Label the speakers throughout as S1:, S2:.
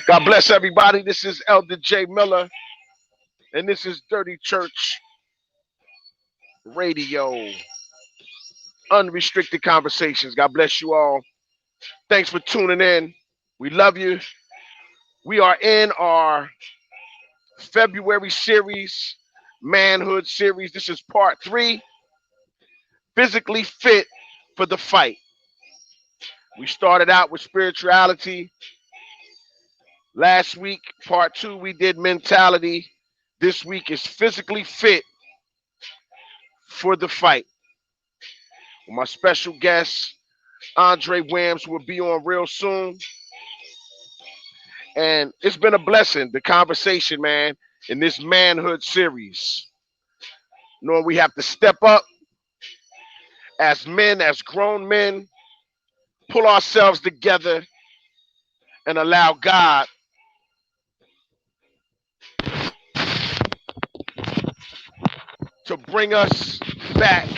S1: God bless everybody. This is Elder J. Miller, and this is Dirty Church Radio. Unrestricted conversations. God bless you all. Thanks for tuning in. We love you. We are in our February series, Manhood series. This is part 3, physically fit for the fight. We started out with spirituality. Last week, part 2, we did mentality. This week is physically fit for the fight. My special guest, Andre Williams, will be on real soon. And it's been a blessing, the conversation, man, in this manhood series. Knowing we have to step up as men, as grown men, pull ourselves together and allow God to bring us back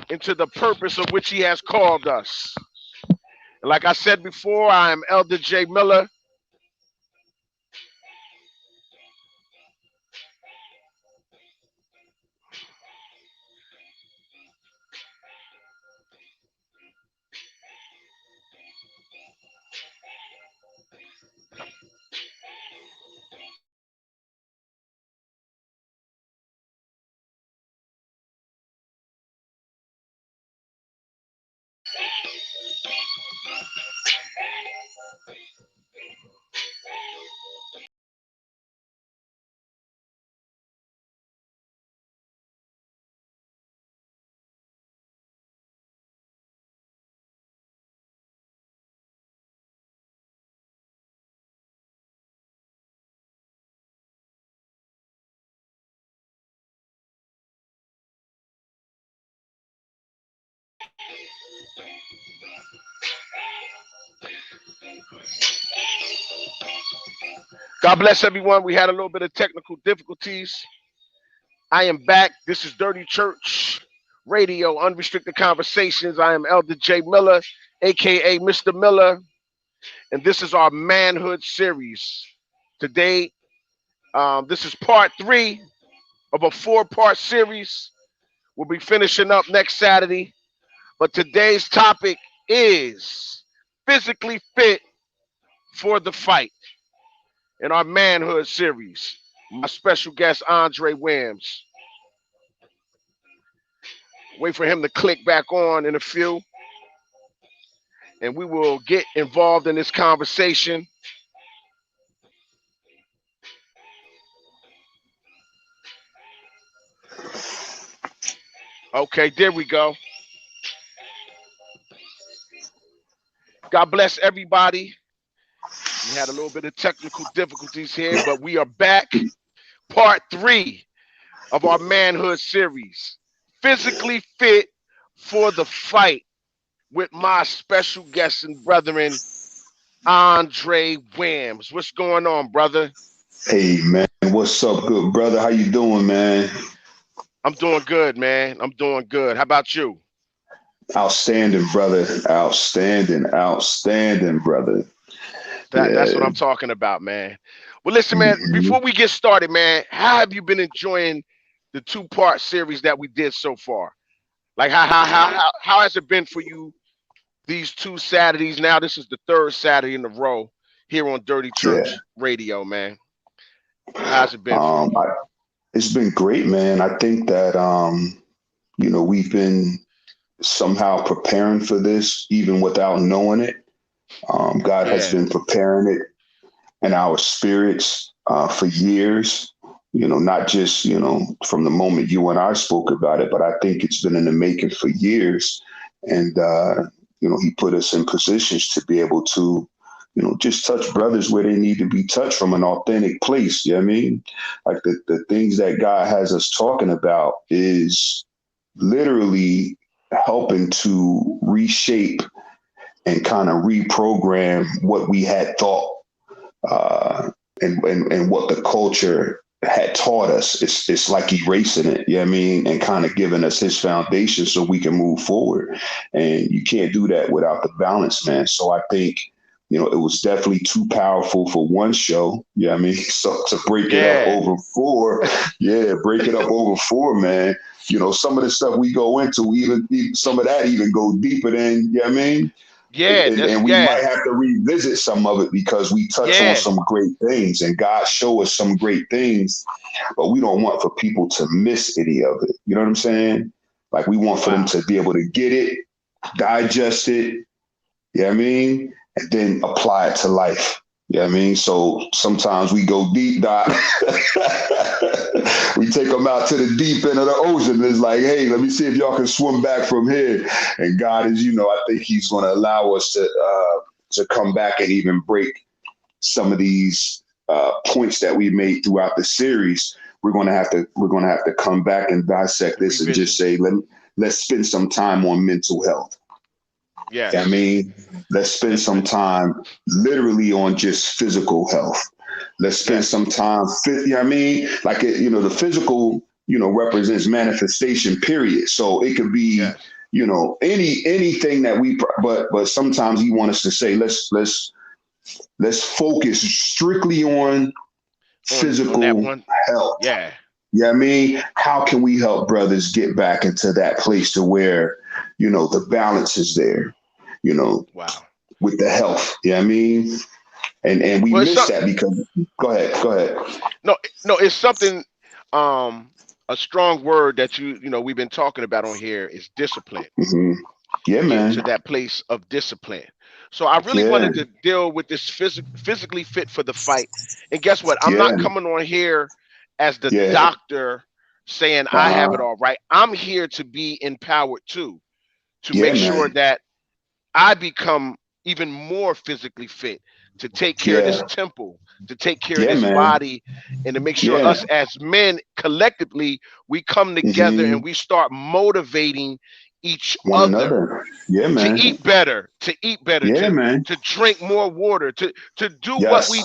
S1: into the purpose of which he has called us. And like I said before, I am Elder J. Miller. God bless everyone. We had a little bit of technical difficulties. I am back. This is Dirty Church Radio, Unrestricted Conversations. I am Elder J. Miller, a.k.a. Mr. Miller, and this is our Manhood series. Today, this is part 3 of a 4-part series. We'll be finishing up next Saturday, but today's topic is physically fit for the fight. In our Manhood series, my special guest, Andre Williams. Wait for him to click back on in a few, and we will get involved in this conversation. Okay, there we go. God bless everybody. We had a little bit of technical difficulties here, but we are back. Part 3 of our Manhood series. Physically fit for the fight with my special guest and brethren, Andre Williams. What's going on, brother?
S2: Hey, man. What's up, good brother? How you doing, man?
S1: I'm doing good, man. I'm doing good. How about you?
S2: Outstanding, brother. Outstanding, brother.
S1: That's what I'm talking about, man. Well, listen, man, before we get started, man, how have you been enjoying the 2-part series that we did so far? Like, how has it been for you these 2 Saturdays? Now, this is the 3rd Saturday in a row here on Dirty Church Radio, man. How's it been for you?
S2: It's been great, man. I think that, we've been somehow preparing for this, even without knowing it. God has been preparing it in our spirits for years, not just, from the moment you and I spoke about it, but I think it's been in the making for years. And, he put us in positions to be able to, just touch brothers where they need to be touched from an authentic place. You know what I mean? Like the things that God has us talking about is literally helping to reshape and kind of reprogram what we had thought, and what the culture had taught us. It's like erasing it, you know what I mean, and kind of giving us his foundation so we can move forward. And you can't do that without the balance, man. So I think, it was definitely too powerful for one show. Yeah, I mean, so to break it up over four, break it up over four, man. Some of the stuff we go into, even some of that even go deeper than, I mean?
S1: Yeah,
S2: and we might have to revisit some of it because we touch on some great things and God show us some great things, but we don't want for people to miss any of it. You know what I'm saying? Like we want for them to be able to get it, digest it, you know what I mean? And then apply it to life. You know what I mean? So sometimes we go deep dive. We take them out to the deep end of the ocean. And it's like, hey, let me see if y'all can swim back from here. And God is, I think he's going to allow us to come back and even break some of these points that we made throughout the series. We're going to have to come back and dissect this and just say, let's spend some time on mental health. Yeah, I mean, let's spend some time literally on just physical health. Let's spend some time, I mean, like, the physical, represents manifestation, period. So it could be, anything that but sometimes he wants us to say, let's focus strictly on physical health. Yeah. Yeah, I mean, how can we help brothers get back into that place to where, the balance is there, with the health. Yeah, I mean, and we miss that because go ahead.
S1: No, it's something, a strong word that we've been talking about on here is discipline.
S2: Mm-hmm. Yeah, man.
S1: To that place of discipline. So I really wanted to deal with this physically fit for the fight. And guess what? I'm not coming on here as the doctor saying I have it all right. I'm here to be empowered too, to make sure that I become even more physically fit, to take care of this temple, to take care of this body, and to make sure us as men collectively, we come together and we start motivating each other to eat better, to drink more water, to do what we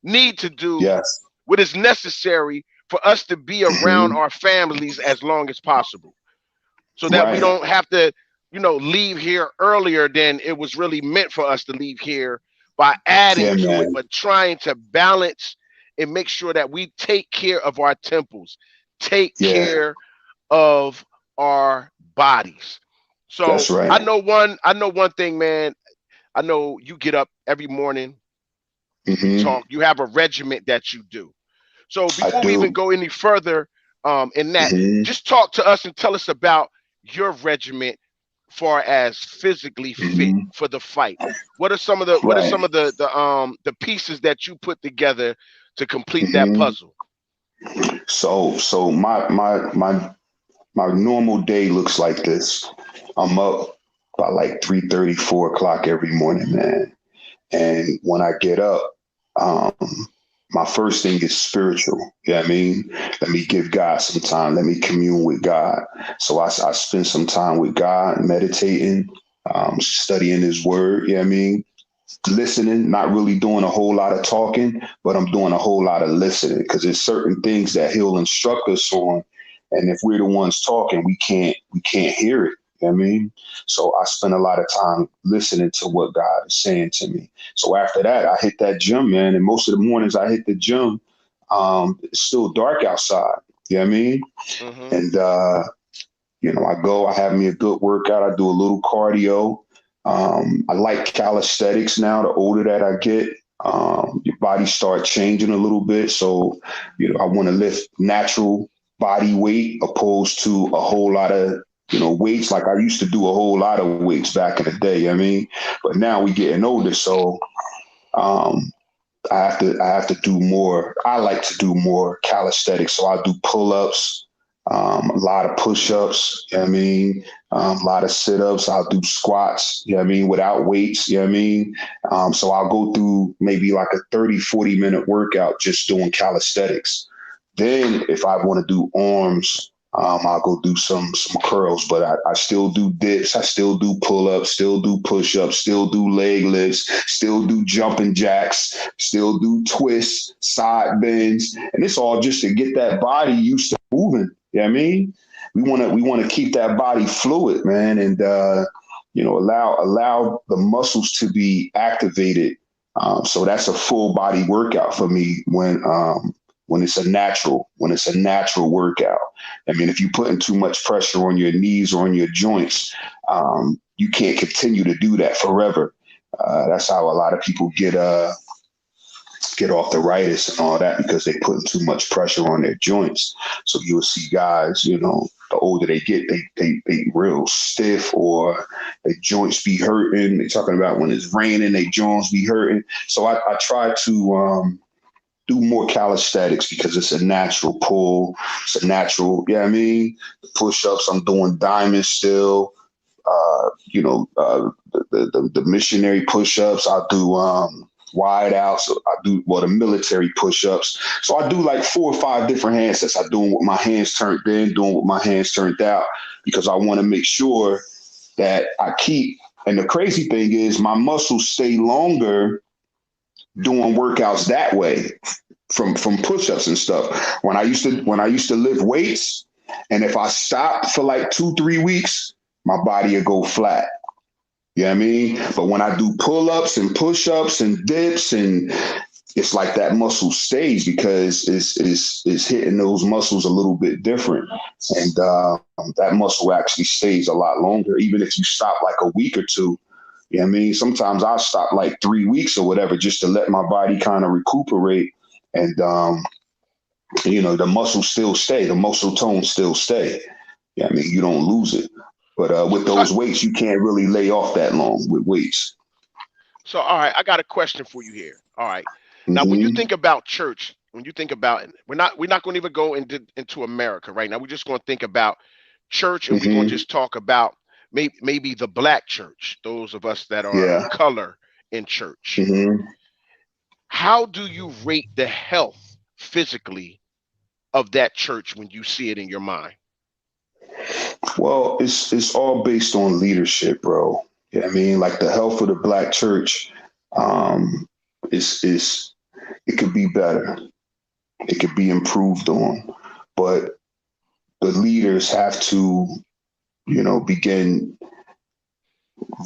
S1: need to do, what is necessary for us to be around our families as long as possible, so that we don't have to, leave here earlier than it was really meant for us to leave here by adding to it, but trying to balance and make sure that we take care of our temples, take care of our bodies. So I know one thing, man. I know you get up every morning, you talk, you have a regiment that you do. So before we even go any further in that, just talk to us and tell us about your regiment far as physically fit for the fight. What are some of the pieces that you put together to complete that puzzle?
S2: So my normal day looks like this. I'm up by like 3:30, 4 o'clock every morning, man. And when I get up, my first thing is spiritual. You know what I mean? Let me give God some time. Let me commune with God. So I spend some time with God, meditating, studying his word. You know what I mean? Listening, not really doing a whole lot of talking, but I'm doing a whole lot of listening, because there's certain things that he'll instruct us on. And if we're the ones talking, we can't hear it. You know what I mean? So I spend a lot of time listening to what God is saying to me. So after that, I hit that gym, man. And most of the mornings I hit the gym, it's still dark outside. You know what I mean? And, I go, I have me a good workout. I do a little cardio. I like calisthenics now. The older that I get, your body starts changing a little bit. So, I want to lift natural body weight opposed to a whole lot of, weights. Like I used to do a whole lot of weights back in the day. I mean, but now we getting older. So, I have to do more. I like to do more calisthenics. So I do pull-ups, a lot of push-ups, you know what I mean? A lot of sit-ups. I'll do squats, you know what I mean, without weights, you know what I mean? So I'll go through maybe like a 30, 40-minute workout just doing calisthenics. Then if I want to do arms, I'll go do some curls, but I still do dips. I still do pull-ups, still do push-ups, still do leg lifts, still do jumping jacks, still do twists, side bends. And it's all just to get that body used to moving. You know what I mean? We want to keep that body fluid, man, and allow the muscles to be activated. So that's a full body workout for me when it's a natural workout. I mean, if you're putting too much pressure on your knees or on your joints, you can't continue to do that forever. That's how a lot of people get arthritis and all that, because they put too much pressure on their joints. So you'll see guys, the older they get, they real stiff, or their joints be hurting. They're talking about when it's raining, their joints be hurting. So I try to do more calisthenics because it's a natural pull. It's a natural, yeah, I mean, the push-ups, I'm doing diamonds still. The missionary push-ups, I do wide out. So I do the military push-ups. So I do like 4 or 5 different hand sets. I do them with my hands turned in, doing with my hands turned out, because I want to make sure that I keep. And the crazy thing is, my muscles stay longer doing workouts that way, from push-ups and stuff. When I used to lift weights, and if I stopped for like 2-3 weeks, my body would go flat. You know what I mean? But when I do pull-ups and push-ups and dips, and it's like that muscle stays, because it's hitting those muscles a little bit different. And that muscle actually stays a lot longer, even if you stop like a week or two. You know what I mean? Sometimes I'll stop like 3 weeks or whatever, just to let my body kind of recuperate. And, the muscles still stay. The muscle tone still stay. Yeah, I mean, you don't lose it. But with those weights, you can't really lay off that long with weights.
S1: So, all right, I got a question for you here. All right. Now, when you think about church, when you think about it, we're not going to even go into America right now. We're just going to think about church, and we're going to just talk about maybe the black church, those of us that are of color in church. How do you rate the health physically of that church when you see it in your mind?
S2: Well, it's all based on leadership, bro. You know what I mean? Like, the health of the black church, it could be better. It could be improved on. But the leaders have to, begin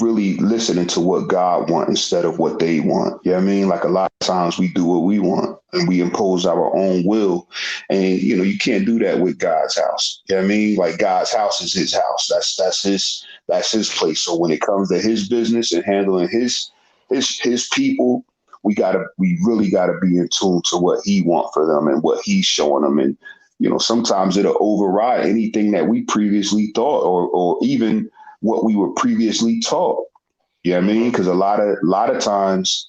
S2: really listening to what God wants instead of what they want. You know what I mean? Like, a lot of times we do what we want and we impose our own will. And, you can't do that with God's house. You know what I mean? Like, God's house is his house. That's his place. So when it comes to his business and handling his people, we really gotta be in tune to what he wants for them and what he's showing them. And, sometimes it'll override anything that we previously thought, or even what we were previously taught. You know what I mean? Because a lot of times,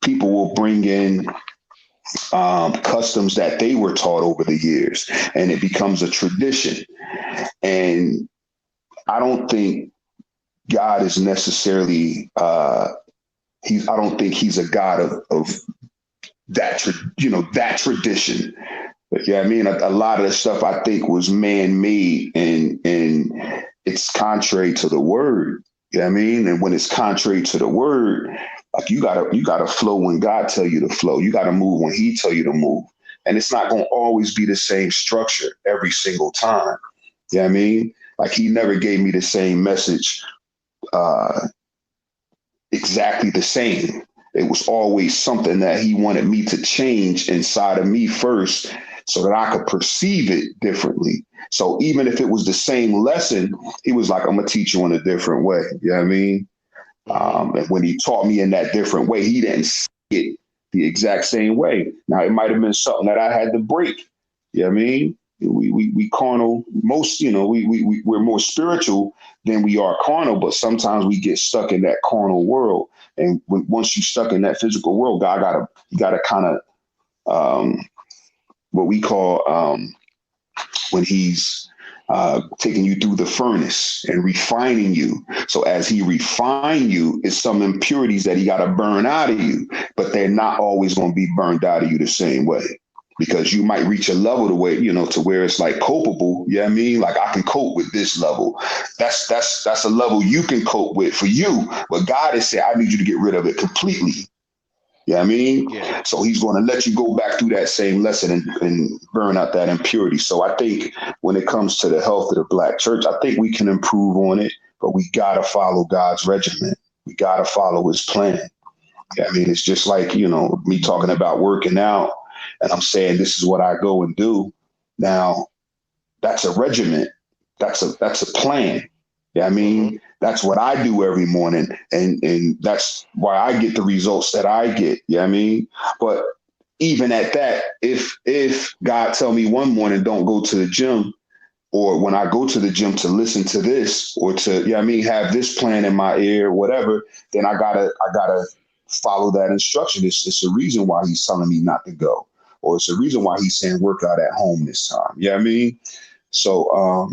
S2: people will bring in customs that they were taught over the years, and it becomes a tradition. And I don't think God is necessarily I don't think he's a God of that that tradition. But yeah, I mean, a lot of the stuff I think was man-made, and it's contrary to the word. You know what I mean? And when it's contrary to the word, like, you gotta flow when God tell you to flow. You gotta move when he tell you to move. And it's not gonna always be the same structure every single time. You know what I mean? Like, he never gave me the same message exactly the same. It was always something that he wanted me to change inside of me first, so that I could perceive it differently. So even if it was the same lesson, he was like, I'm going to teach you in a different way. You know what I mean? And when he taught me in that different way, he didn't see it the exact same way. Now, it might have been something that I had to break. You know what I mean? We carnal, we're more spiritual than we are carnal, but sometimes we get stuck in that carnal world. And once you're stuck in that physical world, God gotta kind of, what we call, when he's taking you through the furnace and refining you. So as he refine you, it's some impurities that he got to burn out of you, but they're not always going to be burned out of you the same way. because you might reach a level to where it's like copable. You know what I mean? Like I can cope with this level. That's a level you can cope with for you. But God has said, I need you to get rid of it completely. You know what I mean?
S1: Yeah.
S2: So he's going to let you go back through that same lesson and burn out that impurity. So I think when it comes to the health of the Black church, I think we can improve on it, but we got to follow God's regimen. We got to follow his plan. I mean, it's just like, me talking about working out and I'm saying, this is what I go and do. Now that's a regiment. That's a plan. Yeah, I mean, that's what I do every morning. And that's why I get the results that I get. Yeah, I mean, but even at that, if God tell me one morning, don't go to the gym, or when I go to the gym to listen to this or to, have this plan in my ear, whatever, then I gotta follow that instruction. It's a reason why he's telling me not to go, or it's a reason why he's saying work out at home this time. Yeah, I mean, so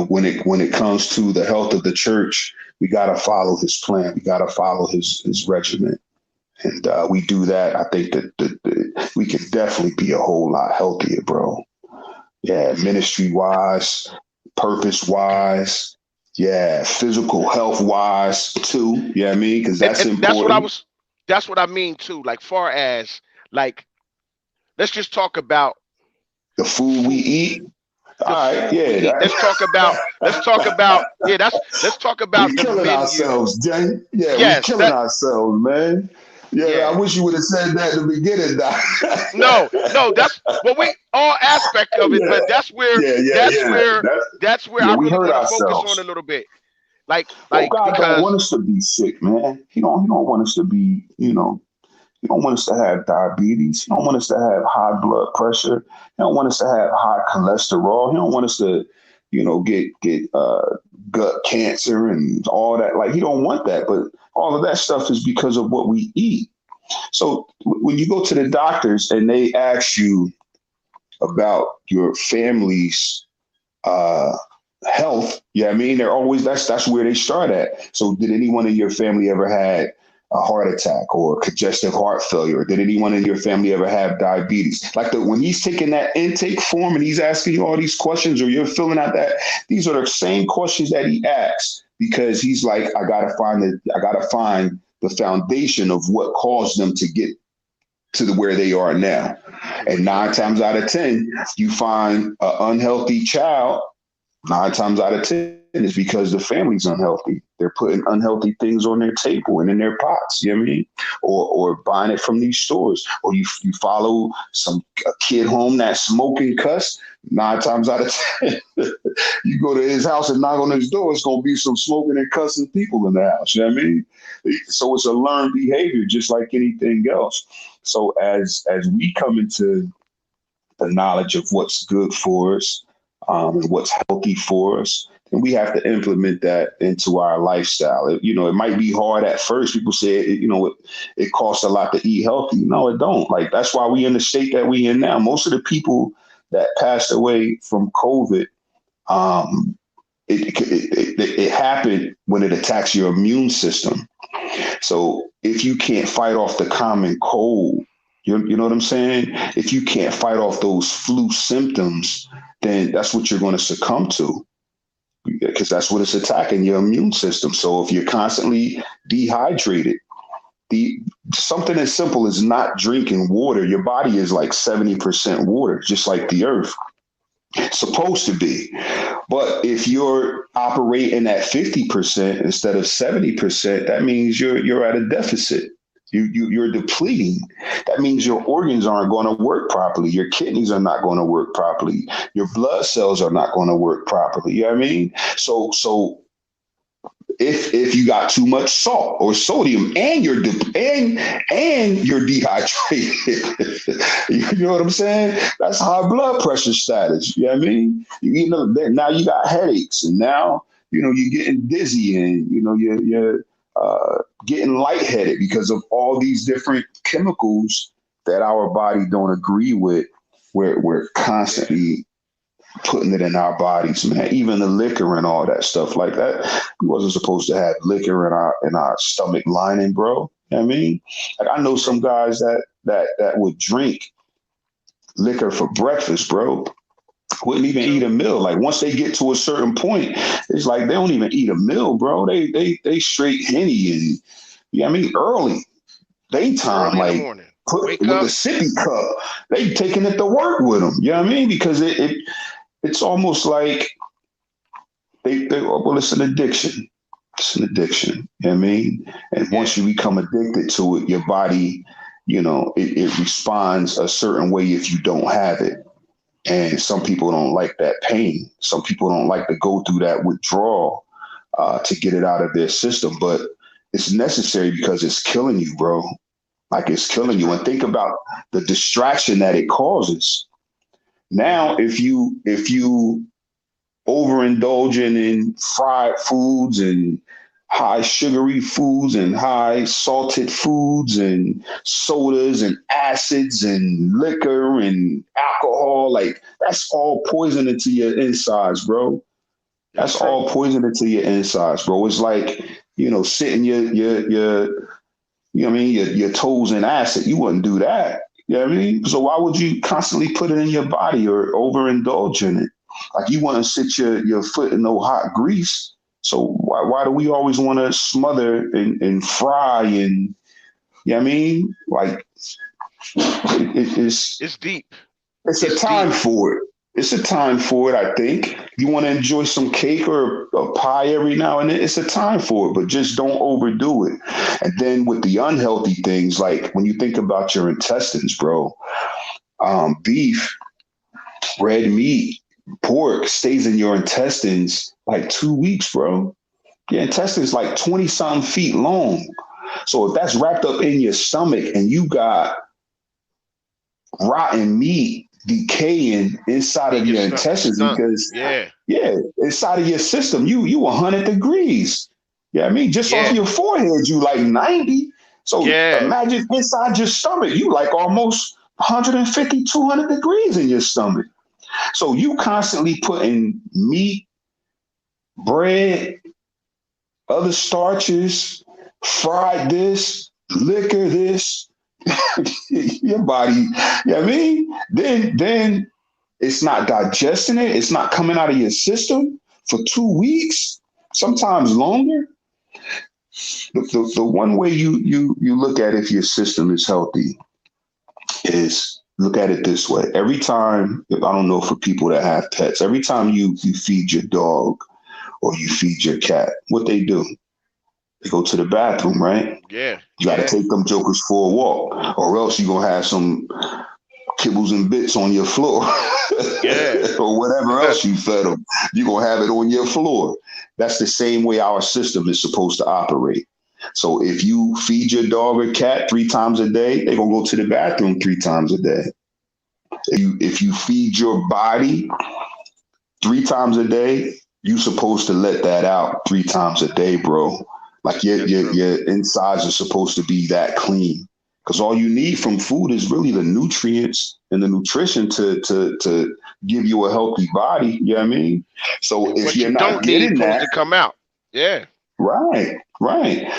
S2: when it comes to the health of the church, we gotta follow his plan. We gotta follow his regimen, and we do that. I think that we can definitely be a whole lot healthier, bro. Yeah, ministry wise, purpose wise, yeah, physical health wise too. Yeah, I mean, because that's
S1: and
S2: important.
S1: that's what I mean too. Like far as like, let's just talk about
S2: The food we eat.
S1: the
S2: All right,
S1: food we
S2: yeah.
S1: eat. Let's talk about let's talk
S2: We
S1: about the
S2: killing
S1: menu.
S2: ourselves, Jay. Yeah, we
S1: Yes,
S2: killing
S1: that
S2: ourselves, man. Yeah, I
S1: yeah.
S2: wish you would have said that in the beginning, Doc.
S1: No, that's well, we all aspect of it,
S2: yeah,
S1: but that's where that's
S2: yeah.
S1: where that's where
S2: Yeah,
S1: I
S2: we
S1: really
S2: hurt
S1: want to focus on a
S2: ourselves.
S1: little bit.
S2: Well,
S1: Like
S2: God don't want
S1: because
S2: us to be sick, man. He don't want us to be, He don't want us to have diabetes. He don't want us to have high blood pressure. He don't want us to have high cholesterol. He don't want us to, get gut cancer and all that. Like he don't want that. But all of that stuff is because of what we eat. So when you go to the doctors and they ask you about your family's uh, health, yeah, I mean, they're always that's where they start at. So did anyone in your family ever had a heart attack or congestive heart failure? Did anyone in your family ever have diabetes? Like when he's taking that intake form and he's asking you all these questions, or you're filling out that, these are the same questions that he asks because he's like, I gotta find the foundation of what caused them to get to where they are now.
S1: to where
S2: And
S1: they are
S2: nine
S1: now.
S2: times out of 10, you find an unhealthy child. 9 times out of 10 is because the family's unhealthy. They're putting unhealthy things on their table and in their pots, you know what I mean? Or buying it from these stores. Or you follow a kid home that's smoking cuss. 9 times out of 10, you go to his house and knock on his door, it's gonna be some smoking and cussing people in the house. You know what I mean? So it's a learned behavior, just like anything else. So as we come into the knowledge of what's good for us, and what's healthy for us, and we have to implement that into our lifestyle. It might be hard at first. People say, it costs a lot to eat healthy. No, it don't. Like that's why we in the state that we in now. Most of the people that passed away from COVID, um, it happened when it attacks your immune system. So if you can't fight off the common cold, you know what I'm saying? If you can't fight off those flu symptoms, then that's what you're going to succumb to, because that's what it's attacking, your immune system. So if you're constantly dehydrated, the something as simple as not drinking water, your body is like 70% water, just like the earth. It's supposed to be. But if you're operating at 50% instead of 70%, that means you're at a deficit. You're depleting. That means your
S1: Yeah.
S2: organs aren't going to work properly. Your kidneys are not going to work properly. Your blood cells are not going to work properly. You know what I mean? So if you got too much salt or sodium and you're dehydrated, you know what I'm saying? That's high blood pressure status. You know what I mean? Now you got headaches, and now you're getting dizzy, and you're getting lightheaded because of all these different chemicals that our body don't agree with. We're
S1: Yeah.
S2: constantly putting it in our bodies, man. Even the liquor and all that stuff like that. We wasn't supposed to have liquor in our stomach lining, bro. You know what I mean? Like I know some guys that that would drink liquor for breakfast, bro, wouldn't even eat a meal. Like once they get to a certain point, it's like they don't even eat a meal, bro. They straight Henny and early daytime,
S1: Early in the
S2: like
S1: morning.
S2: put
S1: Wake
S2: with
S1: up.
S2: the sippy cup. They taking it to work with them. You know what I mean? Because it's almost like well, it's an addiction. It's an addiction. You know what I mean? And once you become addicted to it, your body, it responds a certain way if you don't have it. And some people don't like that pain. Some people don't like to go through that withdrawal to get it out of their system. But it's necessary because it's killing you, bro. Like it's killing you. And think about the distraction that it causes. Now, if you overindulging in fried foods and high sugary foods and high salted foods and sodas and acids and liquor and alcohol, like that's all poison into your insides, bro. That's all poison into your insides, bro. It's like, sitting your toes in acid. You wouldn't do that. You know what I mean? So why would you constantly put it in your body or overindulge in it? Like you want to sit your foot in no hot grease. So why do we always want to smother and fry and, you know what I mean? Like
S1: it's deep.
S2: It's a time
S1: deep.
S2: for it. It's a time for it, I think. You want to enjoy some cake or a pie every now and then, it's a time for it, but just don't overdo it. And then with the unhealthy things, like when you think about your intestines, bro, beef, red meat, pork stays in your intestines like 2 weeks, bro. Your intestines like 20 something feet long. So if that's wrapped up in your stomach and you got rotten meat decaying inside of your intestines because inside of your system, you 100 degrees. Yeah, just off your forehead, you like 90. So imagine inside your stomach, you like almost 150, 200 degrees in your stomach. So you constantly putting meat, bread, other starches, fried this, liquor this, your body, then it's not digesting it. It's not coming out of your system for 2 weeks, sometimes longer. The one way you look at if your system is healthy is look at it this way. Every time, I don't know for people that have pets, every time you feed your dog or you feed your cat, what they do? They go to the bathroom, right?
S1: Yeah.
S2: You got to take them jokers for a walk, or else you're going to have some kibbles and bits on your floor. Or whatever else you fed them. You're going to have it on your floor. That's the same way our system is supposed to operate. So if you feed your dog or cat 3 times a day, they're going to go to the bathroom 3 times a day. If you feed your body 3 times a day, you're supposed to let that out 3 times a day, bro. Like your insides are supposed to be that clean, because all you need from food is really the nutrients and the nutrition to give you a healthy body. You know what I mean? So if
S1: what
S2: you're
S1: you
S2: not
S1: don't
S2: getting
S1: need
S2: that,
S1: to come out. Yeah.
S2: Right.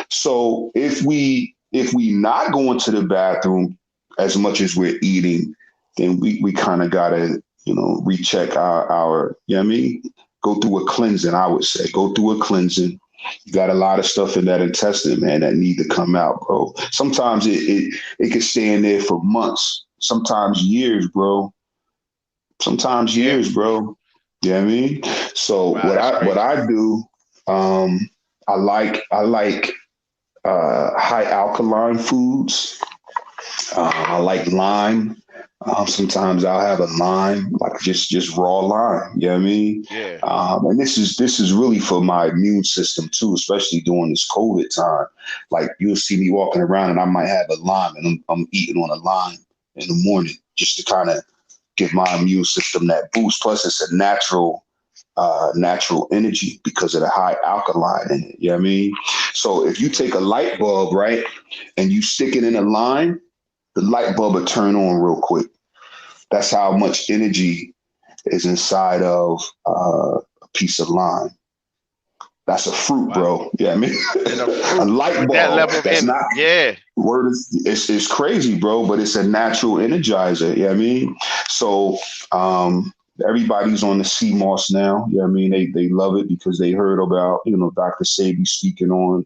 S2: So if we not going to the bathroom as much as we're eating, then we kind of gotta recheck our you know what I mean? Go through a cleansing. I would say go through a cleansing. You got a lot of stuff in that intestine, man, that need to come out, bro. Sometimes it can stay in there for months, sometimes years, bro. Sometimes years, bro. You know what I mean? So what I do, I like high alkaline foods. I like lime. Sometimes I'll have a lime, like just raw lime. You know what I mean?
S1: Yeah.
S2: And this is really for my immune system too, especially during this COVID time. Like you'll see me walking around and I might have a lime and I'm eating on a lime in the morning just to kind of give my immune system that boost. Plus, it's a natural energy because of the high alkaline in it. You know what I mean? So if you take a light bulb, right, and you stick it in a lime, the light bulb will turn on real quick. That's how much energy is inside of a piece of lime. That's a fruit,
S1: Wow.
S2: bro. Yeah, I mean,
S1: And a
S2: a
S1: fruit
S2: light
S1: with that
S2: bulb.
S1: level of
S2: That's
S1: energy.
S2: not
S1: Yeah.
S2: word. It's crazy, bro, but it's a natural energizer. Yeah, I mean, so everybody's on the CMOS now. Yeah, I mean, they love it because they heard about Dr. Sabi speaking on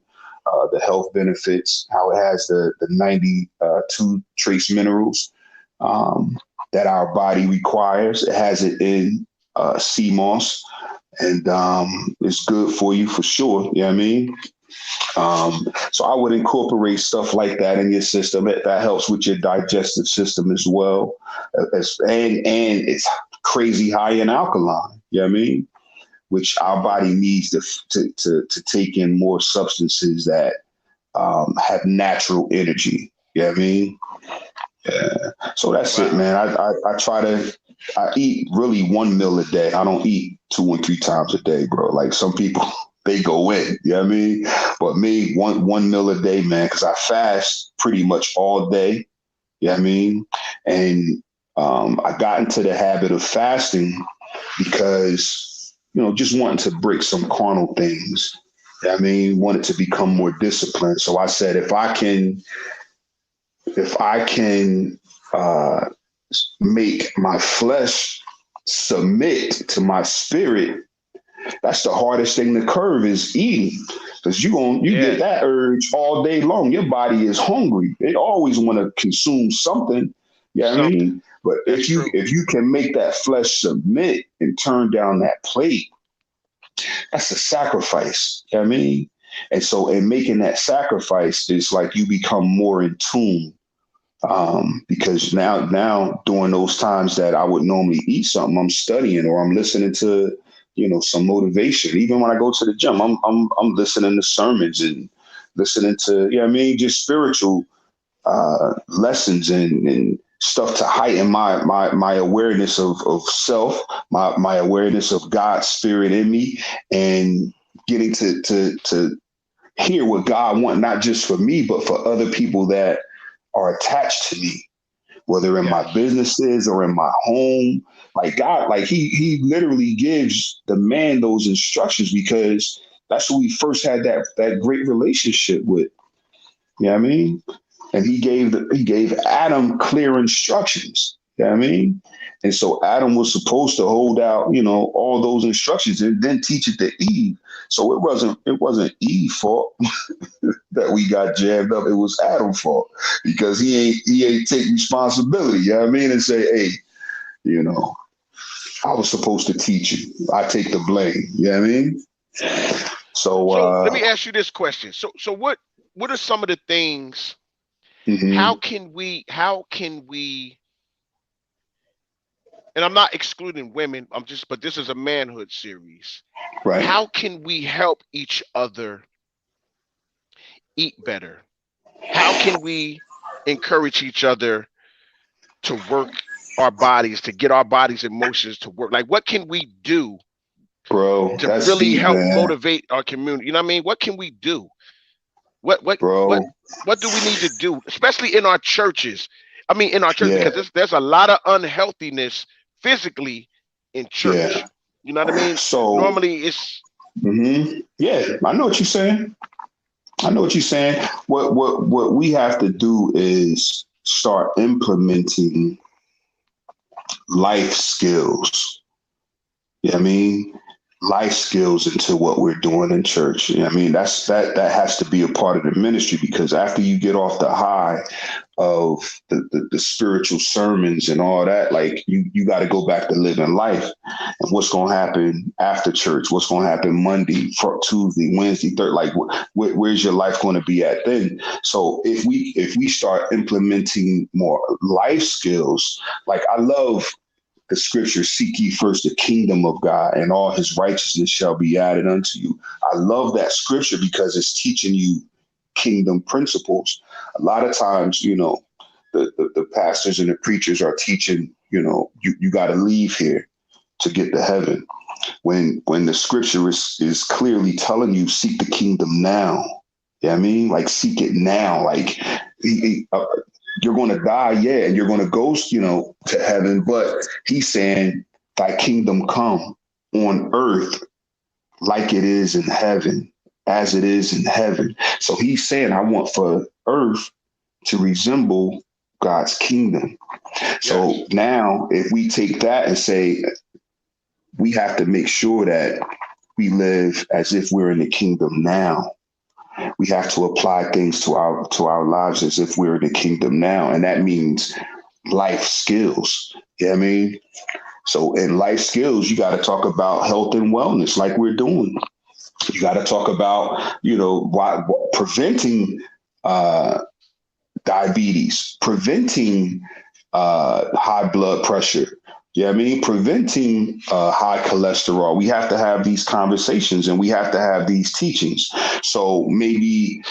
S2: the health benefits, how it has the 92 trace minerals that our body requires. It has it in CMOS, and it's good for you for sure. You know what I mean? So I would incorporate stuff like that in your system. That helps with your digestive system as well. And it's crazy high in alkaline. You know what I mean? Which our body needs to take in more substances that have natural energy. You know what I mean? Yeah. So that's it,
S1: Wow.
S2: man. I try to I eat really one meal a day. I don't eat 2 and 3 times a day, bro. Like some people, they go in. You know what I mean? But me, one meal a day, man, because I fast pretty much all day. You know what I mean? And I got into the habit of fasting because, just wanting to break some carnal things. You know what I mean? Wanted to become more disciplined. So I said, if I can uh, make my flesh submit to my spirit, that's the hardest thing to curve is eating. Because you get
S1: Yeah.
S2: that urge all day long. Your body is hungry. They always want to consume something. You know what I
S1: Something.
S2: mean? But
S1: That's
S2: if you
S1: true.
S2: if you can make that flesh submit and turn down that plate, that's a sacrifice. You know what I mean? And so in making that sacrifice, it's like you become more in tune because now during those times that I would normally eat something, I'm studying or I'm listening to some motivation. Even when I go to the gym, I'm listening to sermons and listening to I mean just spiritual lessons and stuff to heighten my awareness of self, my awareness of God's spirit in me, and getting to hear what God wants, not just for me, but for other people that are attached to me, whether in my
S1: Yes.
S2: businesses or in my home. Like God, like he literally gives the man those instructions because that's who he first had that great relationship with. You know what I mean? And he gave Adam clear instructions. You know what I mean? And so Adam was supposed to hold out, all those instructions and then teach it to Eve. So it wasn't Eve's fault that we got jammed up. It was Adam's fault because he ain't take responsibility. You know what I mean? And say, hey, you know, I was supposed to teach you. I take the blame. You know what I mean? So
S1: So let me ask you this question. So what are some of the things, how
S2: mhm,
S1: can we and I'm not excluding women, but this is a manhood series.
S2: right,
S1: How can we help each other eat better? How can we encourage each other to work our bodies, to get our bodies' emotions to work? Like, what can we do
S2: bro.
S1: to
S2: That's
S1: really
S2: deep,
S1: help
S2: man,
S1: motivate our community? You know what I mean? What can we do? What what what
S2: bro.
S1: what do we need to do, especially in our churches? I mean, in our church,
S2: Yeah,
S1: because there's a lot of unhealthiness physically in
S2: yeah.
S1: church. You know what I mean?
S2: So
S1: Normally, it's
S2: yeah, I know what you're saying. I know what you're saying. What we have to do is start implementing life skills. You know what I mean? Life skills into what we're doing in church. You know what I mean? That has to be a part of the ministry because after you get off the high of the spiritual sermons and all that, like you got to go back to living life. And what's going to happen after church? What's going to happen Monday, Tuesday, Wednesday, third? Like where's your life going to be at then? So if we start implementing more life skills, like I love the scripture, seek ye first the kingdom of God and all his righteousness shall be added unto you. I love that scripture because it's teaching you kingdom principles. A lot of times, the pastors and the preachers are teaching, you got to leave here to get to heaven. When the scripture is clearly telling you, seek the kingdom now. You know what I mean? Like, seek it now. Like, you're going to die, yeah, and you're going to go, to heaven. But he's saying, thy kingdom come on earth like it is in heaven, as it is in heaven. So he's saying, I want for earth to resemble God's kingdom.
S1: Yes.
S2: So now, if we take that and say, we have to make sure that we live as if we're in the kingdom now. We have to apply things to our lives as if we're in the kingdom now, and that means life skills. You know what I mean? So in life skills, you got to talk about health and wellness, like we're doing. You got to talk about, preventing diabetes, preventing high blood pressure. Yeah, I mean, preventing high cholesterol. We have to have these conversations and we have to have these teachings. So maybe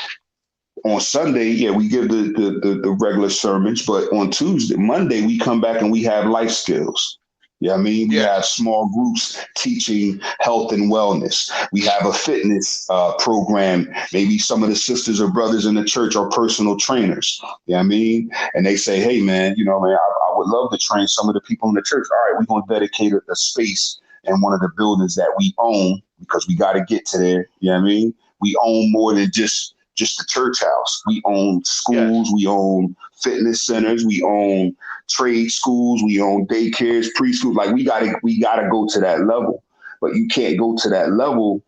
S2: on Sunday, yeah, we give the regular sermons, but on Monday, we come back and we have life skills. Yeah, I mean, we have
S1: Yes.
S2: small groups teaching health and wellness. We have a fitness program. Maybe some of the sisters or brothers in the church are personal trainers. Yeah, I mean, and they say, hey, man, I would love to train some of the people in the church. All right, we're going to dedicate a space in one of the buildings that we own because we got to get to there. You know what I mean? We own more than just the church house. We own schools.
S1: Yes.
S2: We own fitness centers. We own trade schools. We own daycares, preschools. Like we gotta go to that level. But you can't go to that level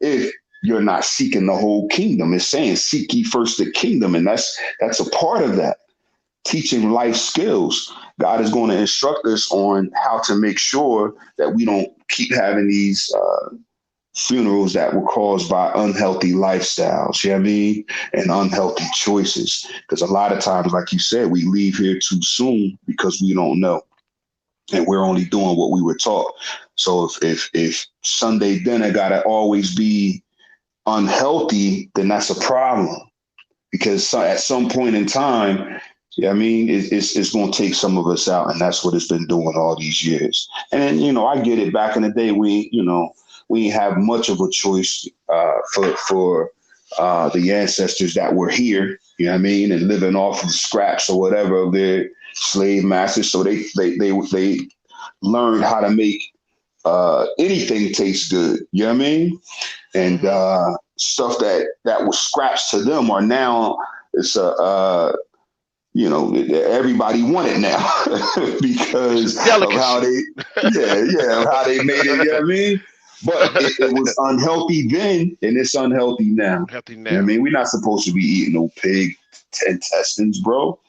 S2: if you're not seeking the whole kingdom. It's saying seek ye first the kingdom, and that's a part of that. Teaching life skills. God is going to instruct us on how to make sure that we don't keep having these funerals that were caused by unhealthy lifestyles, you know what I mean? And unhealthy choices. Because a lot of times, like you said, we leave here too soon because we don't know. And we're only doing what we were taught. So if Sunday dinner gotta always be unhealthy, then that's a problem. Because at some point in time, yeah, I mean, it's going to take some of us out, and that's what it's been doing all these years. And I get it. Back in the day, we didn't have much of a choice for the ancestors that were here. You know what I mean, and living off of scraps or whatever of their slave masters. So they learned how to make anything taste good. You know what I mean? And stuff that was scraps to them are now it's everybody want it now because of how they of how they made it. You know what I mean? But it was unhealthy then, and it's unhealthy now.
S1: Healthy
S2: You know what I
S1: now.
S2: mean? We're not supposed to be eating no pig intestines, bro.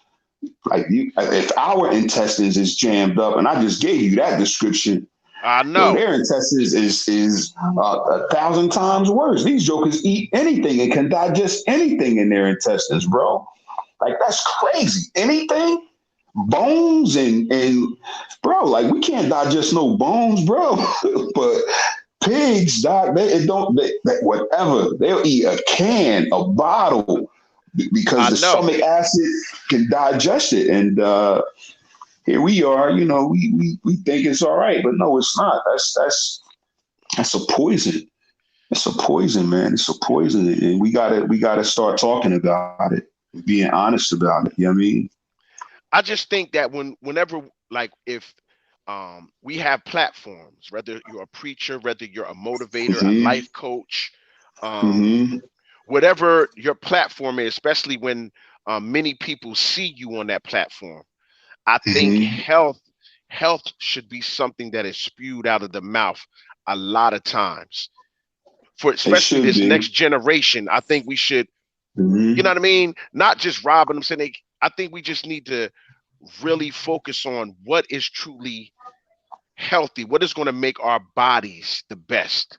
S2: Like if our intestines is jammed up, and I just gave you that description,
S1: I know.
S2: their intestines is 1,000 times worse. These jokers eat anything and can digest anything in their intestines, bro. Like that's crazy. Anything, bones and bro, like we can't digest no bones, bro. But pigs, doc, whatever. They'll eat a can, a bottle, because
S1: I
S2: the
S1: know.
S2: stomach acid can digest it. And here we are, we think it's all right, but no, it's not. That's a poison. It's a poison, man. It's a poison, and we gotta start talking about it, being honest about it. You know what I mean?
S1: I just think that whenever, like, if we have platforms, whether you're a preacher, whether you're a motivator, a
S2: Mm-hmm.
S1: life coach, um,
S2: Mm-hmm.
S1: whatever your platform is, especially when many people see you on that platform, I think
S2: Mm-hmm.
S1: health should be something that is spewed out of the mouth a lot of times. For
S2: It
S1: especially
S2: should
S1: this
S2: be.
S1: next generation, I think we should, you know
S2: Mm-hmm.
S1: what I mean? Not just robbing them. Saying I think we just need to really focus on what is truly healthy, what is going to make our bodies the best.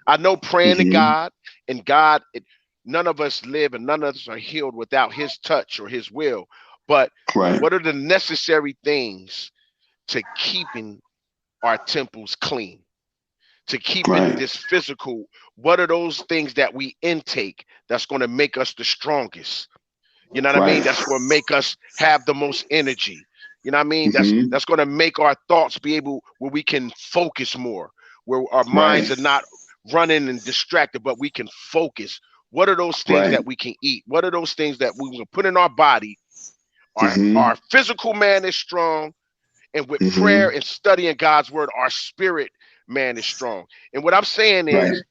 S1: I know praying to
S2: Mm-hmm.
S1: God, and God, none of us live and none of us are healed without his touch or his will. But
S2: Right.
S1: what are the necessary things to keeping our temples clean, to keeping
S2: Right.
S1: this physical? What are those things that we intake that's going to make us the strongest? You know what I mean?
S2: Right.
S1: That's going to make us have the most energy. You know what I mean?
S2: Mm-hmm.
S1: That's going to make our thoughts be able where we can focus more, where our minds
S2: Right.
S1: are not running and distracted, but we can focus. What are those things
S2: Right.
S1: that we can eat? What are those things that we can put in our body? Our
S2: Mm-hmm.
S1: physical man is strong, and with prayer
S2: Mm-hmm.
S1: and studying God's word, our spirit man is strong. And what I'm saying
S2: Right.
S1: is,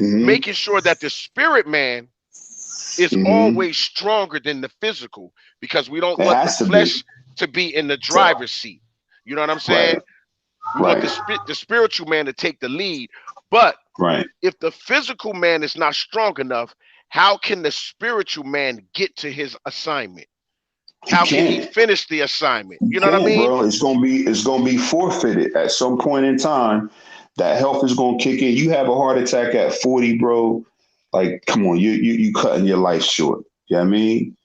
S2: Mm-hmm.
S1: making sure that the spirit man is
S2: Mm-hmm.
S1: always stronger than the physical, because we don't
S2: It
S1: want the
S2: has to be.
S1: flesh to be in the driver's seat. You know what I'm
S2: Right.
S1: saying? We want
S2: Right.
S1: the spiritual man to take the lead. But
S2: Right.
S1: if the physical man is not strong enough, how can the spiritual man get to his assignment?
S2: He
S1: How can he
S2: can't.
S1: finish the assignment?
S2: You
S1: You know what I
S2: can't,
S1: mean?
S2: bro. It's gonna be forfeited at some point in time. That health is gonna kick in. You have a heart attack at 40, bro. Like, come on, you cutting your life short. You know what I mean?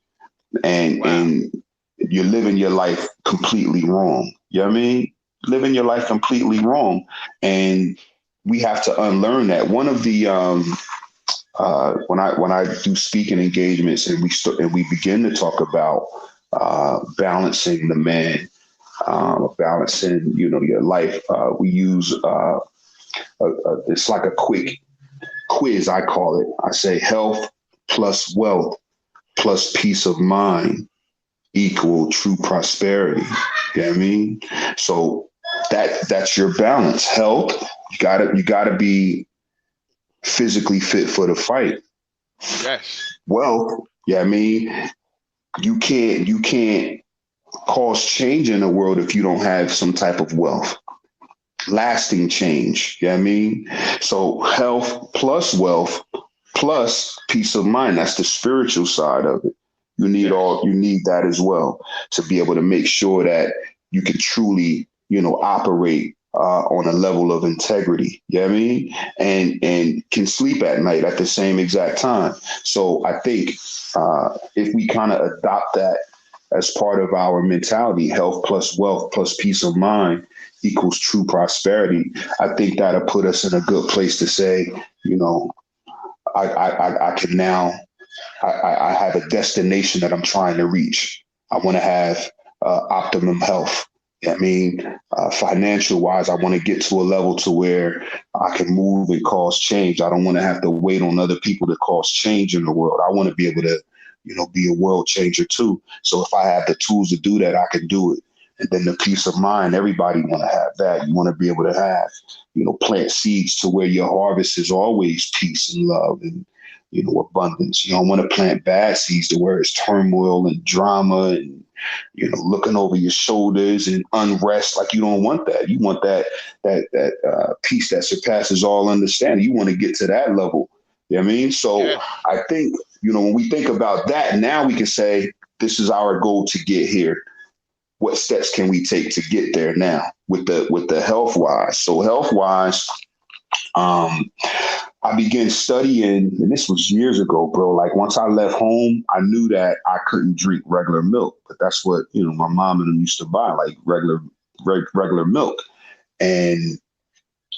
S1: Wow.
S2: And you're living your life completely wrong. You know what I mean? Living your life completely wrong. And we have to unlearn that. One of the when I do speaking engagements and we begin to talk about balancing the man, balancing your life. We use it's like a quick quiz. I call it. I say health plus wealth plus peace of mind equal true prosperity. You know what I mean? So that's your balance. Health, you gotta be physically fit for the fight.
S1: Yes.
S2: Wealth, yeah, I mean, you can't cause change in the world if you don't have some type of wealth. Lasting change. You know what I mean? So health plus wealth plus peace of mind. That's the spiritual side of it.
S1: Yes.
S2: You need that as well to be able to make sure that you can truly, operate on a level of integrity. You know what I mean? And can sleep at night at the same exact time. So I think if we kind of adopt that as part of our mentality, health plus wealth plus peace of mind equals true prosperity. I think that'll put us in a good place to say, you know, I can now, I have a destination that I'm trying to reach. I want to have optimum health. I mean, financial wise, I want to get to a level to where I can move and cause change. I don't want to have to wait on other people to cause change in the world. I want to be able to, be a world changer too. So if I have the tools to do that, I can do it. And then the peace of mind, everybody want to have that. You want to be able to have, plant seeds to where your harvest is always peace and love and, abundance. You don't want to plant bad seeds to where it's turmoil and drama and, looking over your shoulders and unrest. Like, you don't want that. You want that peace that surpasses all understanding. You want to get to that level. You know what I mean? So
S1: Yes.
S2: I think, when we think about that, now we can say, this is our goal to get here. What steps can we take to get there now with the health wise? So health wise, I began studying, and this was years ago, bro. Like, once I left home, I knew that I couldn't drink regular milk, but that's what, my mom and them used to buy, like regular milk. And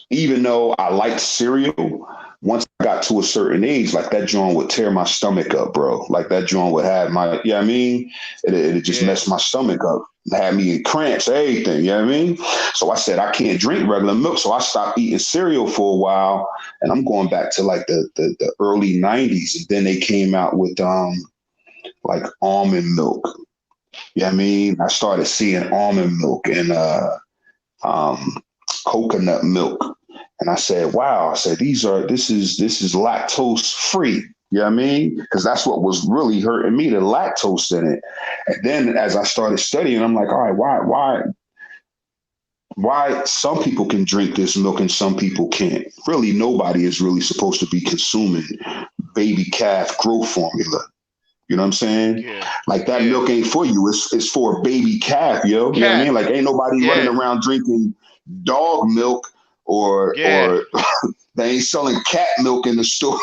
S2: even though I liked cereal, once I got to a certain age, like, that joint would tear my stomach up, bro. Like, that joint would have my, you know what I mean? It just
S1: Yeah.
S2: messed my stomach up, had me in cramps, everything, you know what I mean? So I said, I can't drink regular milk. So I stopped eating cereal for a while. And I'm going back to like the early 90s. And then they came out with like almond milk. You know what I mean? I started seeing almond milk and um, coconut milk. And I said, wow, I said, this is lactose free. You know what I mean? Because that's what was really hurting me, the lactose in it. And then as I started studying, I'm like, all right, why some people can drink this milk and some people can't? Really, nobody is really supposed to be consuming baby calf growth formula. You know what I'm saying?
S1: Yeah.
S2: Like, that
S1: Yeah.
S2: milk ain't for you. It's for a baby calf, yo. You know what I mean?
S1: Calf.
S2: Like, ain't nobody running
S1: Yeah.
S2: around drinking dog milk
S1: Yeah.
S2: or they ain't selling cat milk in the store,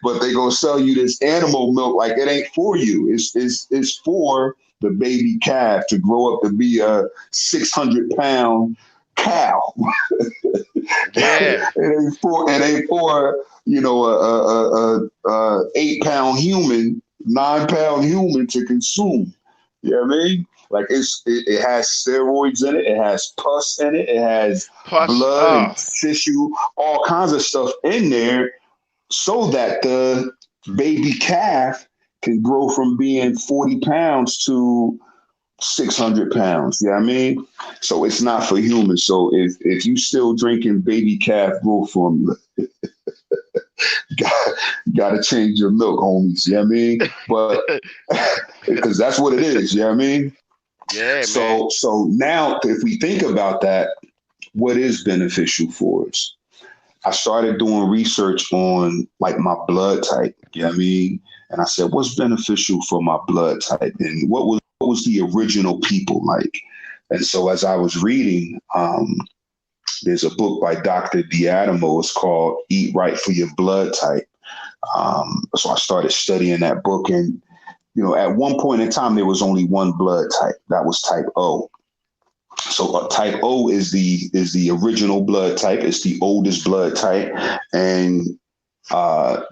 S2: but they gonna sell you this animal milk. Like, it ain't for you. It's for the baby calf to grow up to be a 600-pound cow.
S1: Yeah.
S2: It ain't for a 8-pound human, 9-pound human to consume. You know what I mean? Like, it has steroids in it, it has pus in it, it has
S1: Plus,
S2: blood and tissue, all kinds of stuff in there, so that the baby calf can grow from being 40 pounds to 600 pounds. You know what I mean? So it's not for humans. So if you still drinking baby calf growth formula, got to change your milk, homies. You know what I mean? But because that's what it is. You know what I mean?
S1: Yeah, man.
S2: So now, if we think about that, what is beneficial for us? I started doing research on like my blood type. You know what I mean? And I said, what's beneficial for my blood type, and what was the original people like? And so as I was reading, there's a book by Dr. Diadamo. It's called Eat Right for Your Blood Type. So I started studying that book, and at one point in time, there was only one blood type. That was type O. So type O is the original blood type. It's the oldest blood type, and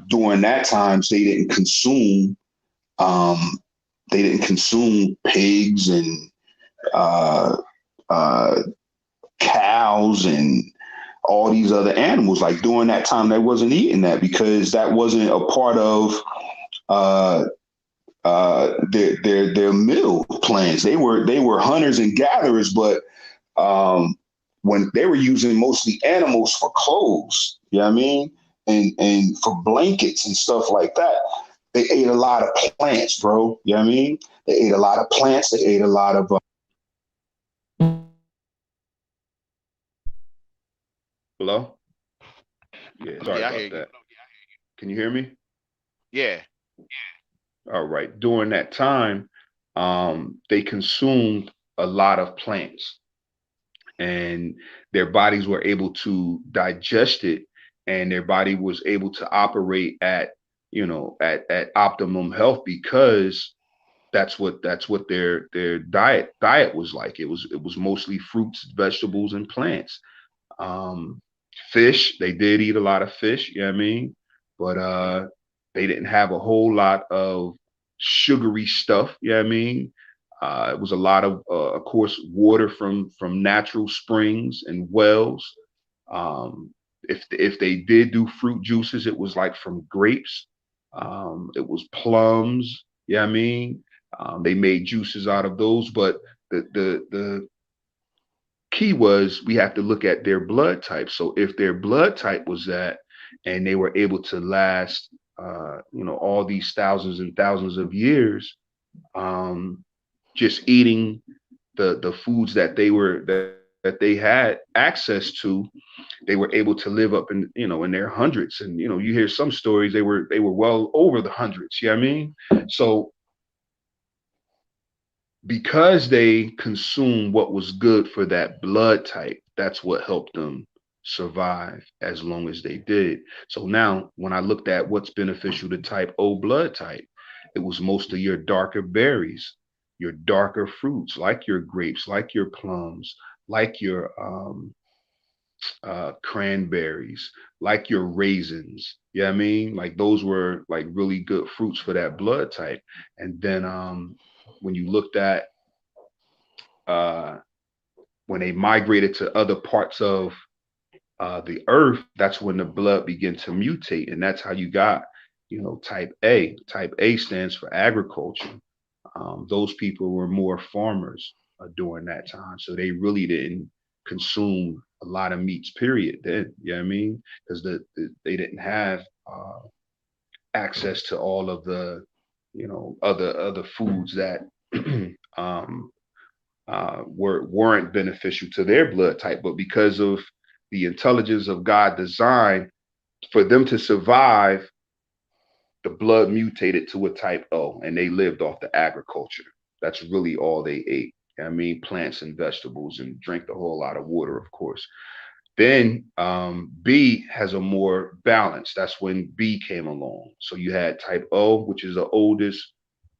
S2: during that times um, they didn't consume pigs and uh, uh, cows and all these other animals. Like during that time, they wasn't eating that because that wasn't a part of uh, their meal plans. They were hunters and gatherers, but when they were using mostly animals for clothes, you know what I mean, and for blankets and stuff like that. They ate a lot of plants, bro. You know what I mean? They ate a lot of plants. They ate a lot of. Hello? Yeah, sorry
S1: Yeah, I hear
S2: about
S1: you.
S2: that. Can you hear me?
S1: Yeah.
S2: All right. During that time, they consumed a lot of plants, and their bodies were able to digest it, and their body was able to operate at optimum health because that's what their diet was like. It was mostly fruits, vegetables, and plants. Um, Fish, they did eat a lot of fish, you know what I mean? But
S1: Hmm.
S2: they didn't have a whole lot of sugary stuff, you know what I mean? It was a lot of course, water from natural springs and wells. Um, if they did do fruit juices, it was like from grapes. It was plums, you know what I mean? They made juices out of those, but the key was we have to look at their blood type. So if their blood type was that, and they were able to last, all these thousands and thousands of years, um, just eating the foods that they had access to, they were able to live up in their hundreds. And you hear some stories they were well over the hundreds. You know what I mean? So because they consumed what was good for that blood type, that's what helped them survive as long as they did. So now, when I looked at what's beneficial to type O blood type, it was most of your darker berries, your darker fruits, like your grapes, like your plums, like your cranberries, like your raisins. Yeah, I mean, like those were like really good fruits for that blood type. And then when you looked at uh, when they migrated to other parts of the earth, that's when the blood began to mutate, and that's how you got, type A. Type A stands for agriculture. Those people were more farmers during that time, so they really didn't consume a lot of meats. Period. Then, you know what I mean? Because they didn't have access to all of the, other foods that um, weren't beneficial to their blood type, but because of the intelligence of God design for them to survive, the blood mutated to a type O, and they lived off the agriculture. That's really all they ate. I mean, plants and vegetables, and drank a whole lot of water, of course. Then B has a more balance. That's when B came along. So you had type O, which is the oldest.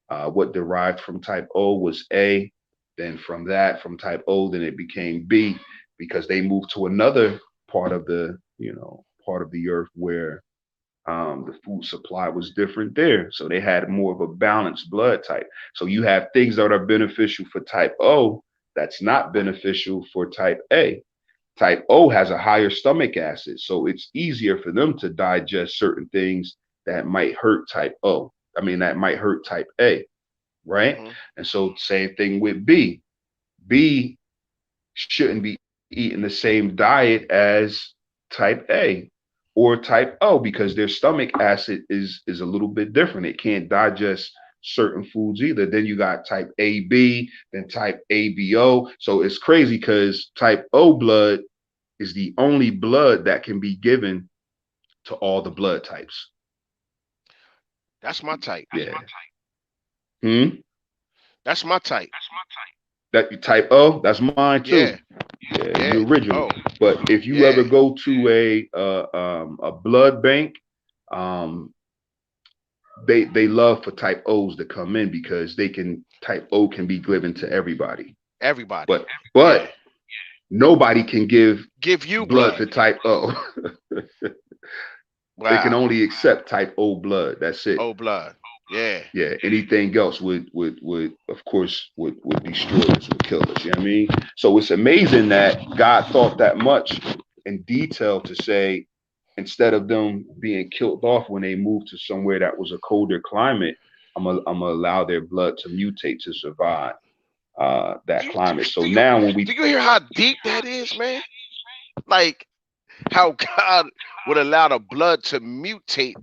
S2: What derived from type O was A. Then from type O, then it became B because they moved to another part of the earth where the food supply was different there. So they had more of a balanced blood type. So you have things that are beneficial for type O that's not beneficial for type A. Type O has a higher stomach acid, so it's easier for them to digest certain things that might hurt type O. I mean, that might hurt type A, right?
S1: Hmm.
S2: And so, same thing with B. B shouldn't be eating the same diet as type A.
S3: or type O, because their stomach acid is a little bit different. It can't digest certain foods either. Then you got type AB, then type ABO. So it's crazy because type O blood is the only blood that can be given to all the blood types.
S1: That's my type.
S3: Yeah. Hmm.
S1: That's my type.
S3: That you type O, that's mine too.
S1: Yeah.
S3: Yeah,
S1: Yeah.
S3: you original.
S1: Oh.
S3: But if you
S1: Yeah.
S3: ever go to a blood bank, um, they love for type O's to come in because they can type O can be given to everybody.
S1: Everybody.
S3: But
S1: Yeah.
S3: nobody can give
S1: Give you
S3: blood
S1: blood.
S3: to type O. They can
S1: Wow.
S3: only accept type O blood. That's it.
S1: Oh, blood. Yeah.
S3: Yeah, anything else would of course would destroy us, would kill us. You know what I mean? So it's amazing that God thought that much in detail to say, instead of them being killed off when they moved to somewhere that was a colder climate, I'm gonna allow their blood to mutate to survive that climate. So now when we
S1: do you hear how deep that is, man? Like how God would allow the blood to mutate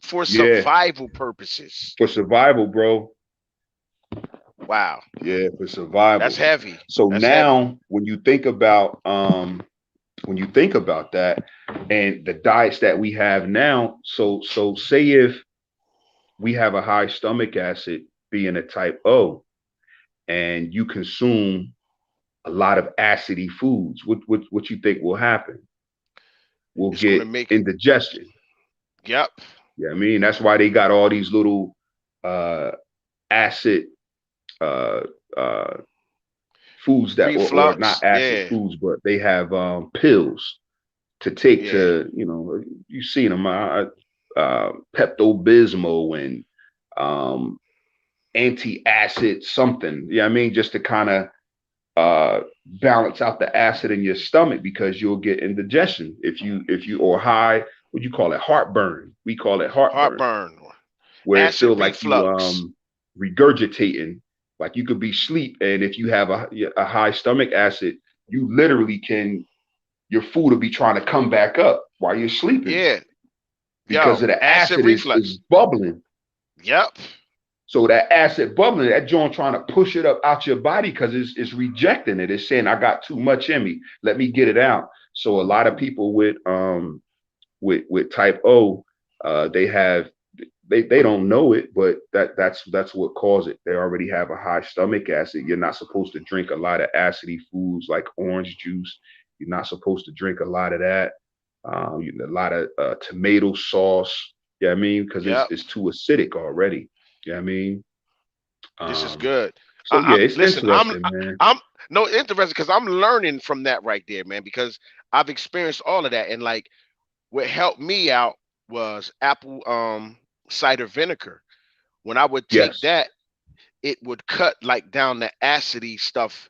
S1: for
S3: yeah,
S1: survival purposes.
S3: for survival, bro.
S1: Wow.
S3: Yeah, for survival.
S1: That's heavy.
S3: So
S1: That's heavy.
S3: now when you think about that and the diets that we have now, so say if we have a high stomach acid being a type O and you consume a lot of acidy foods, what you think will happen? We'll
S1: It's gonna
S3: get
S1: make
S3: indigestion.
S1: yep.
S3: Yeah, I mean that's why they got all these little uh acid uh uh foods that or
S1: Reflux.
S3: not acid
S1: Yeah.
S3: foods, but they have pills to take
S1: Yeah.
S3: to, you've seen them, Pepto-Bismol and um, anti-acid something. Yeah, I mean, just to kind of balance out the acid in your stomach because you'll get indigestion if you or high, what you call it, heartburn. We call it heartburn,
S1: Heartburn.
S3: where it
S1: Acid
S3: feel like you
S1: reflux.
S3: regurgitating, like you could be asleep, and if you have a high stomach acid, you literally can your food will be trying to come back up while you're sleeping
S1: Yeah.
S3: because
S1: Yo.
S3: of the
S1: Acid
S3: acid is
S1: reflux.
S3: bubbling.
S1: Yep.
S3: So that acid bubbling, that joint trying to push it up out your body because it's rejecting it. It's saying I got too much in me. Let me get it out. So a lot of people with type O, they have they don't know it, but that's what caused it. They already have a high stomach acid. You're not supposed to drink a lot of acidy foods like orange juice. You're not supposed to drink a lot of that. A lot of tomato sauce. Yeah, I mean, because
S1: Yep.
S3: it's too acidic already. Yeah, I mean,
S1: This is
S3: um,
S1: good.
S3: so yeah, it's
S1: Listen.
S3: interesting, man.
S1: I'm no interested because I'm learning from that right there, man. Because I've experienced all of that, and like what helped me out was apple cider vinegar. When I would take
S3: Yes,
S1: that, it would cut like down the acidy stuff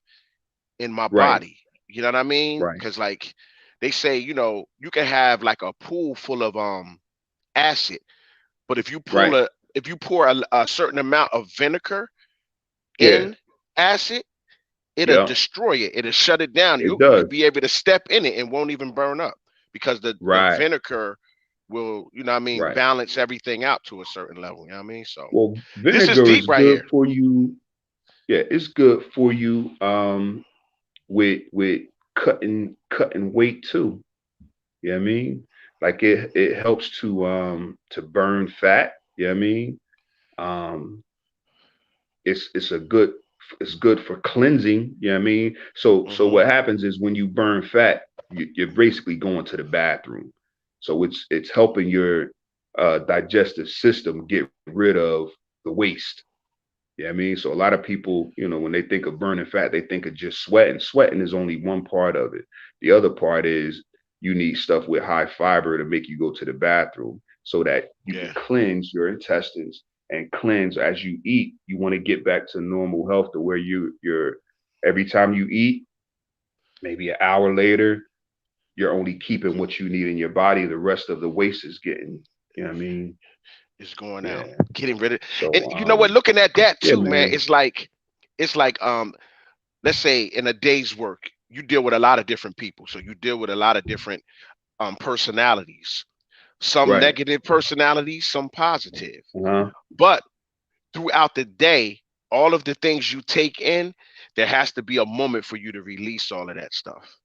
S1: in my
S3: right,
S1: body. You know what I mean?
S3: right,
S1: Because like they say, you can have like a pool full of acid, but
S3: right.
S1: if you pour a certain amount of vinegar
S3: Yeah,
S1: in acid, it'll
S3: yeah,
S1: destroy it. It'll shut it down.
S3: it
S1: You'll
S3: does.
S1: be able to step in it and won't even burn up because the
S3: Right,
S1: vinegar will,
S3: right.
S1: balance everything out to a certain level. You know what I mean? So
S3: Well,
S1: this is
S3: vinegar
S1: deep
S3: is
S1: right
S3: good
S1: here.
S3: for you. Yeah, it's good for you. With cutting weight too. You know what I mean? Like it helps to burn fat. You know what I mean? Um, it's a good it's good for cleansing. You know what I mean? So
S1: Hmm.
S3: what happens is when you burn fat, you're basically going to the bathroom. So it's helping your digestive system get rid of the waste. Yeah, I mean, so a lot of people, when they think of burning fat, they think of just sweating. Sweating is only one part of it. The other part is you need stuff with high fiber to make you go to the bathroom so that you can
S1: Yeah.
S3: cleanse your intestines and cleanse as you eat. You want to get back to normal health to where you're every time you eat, maybe an hour later, you're only keeping what you need in your body. The rest of the waste is getting, you know what I mean?
S1: It's going out,
S3: Yeah.
S1: getting rid of. And
S3: So
S1: you know what? Looking at that
S3: yeah,
S1: too, man,
S3: man.
S1: it's like let's say in a day's work, you deal with a lot of different people. So you deal with a lot of different personalities. Some
S3: Right.
S1: negative personalities, some positive.
S3: Uh-huh.
S1: But throughout the day, all of the things you take in, there has to be a moment for you to release all of that stuff.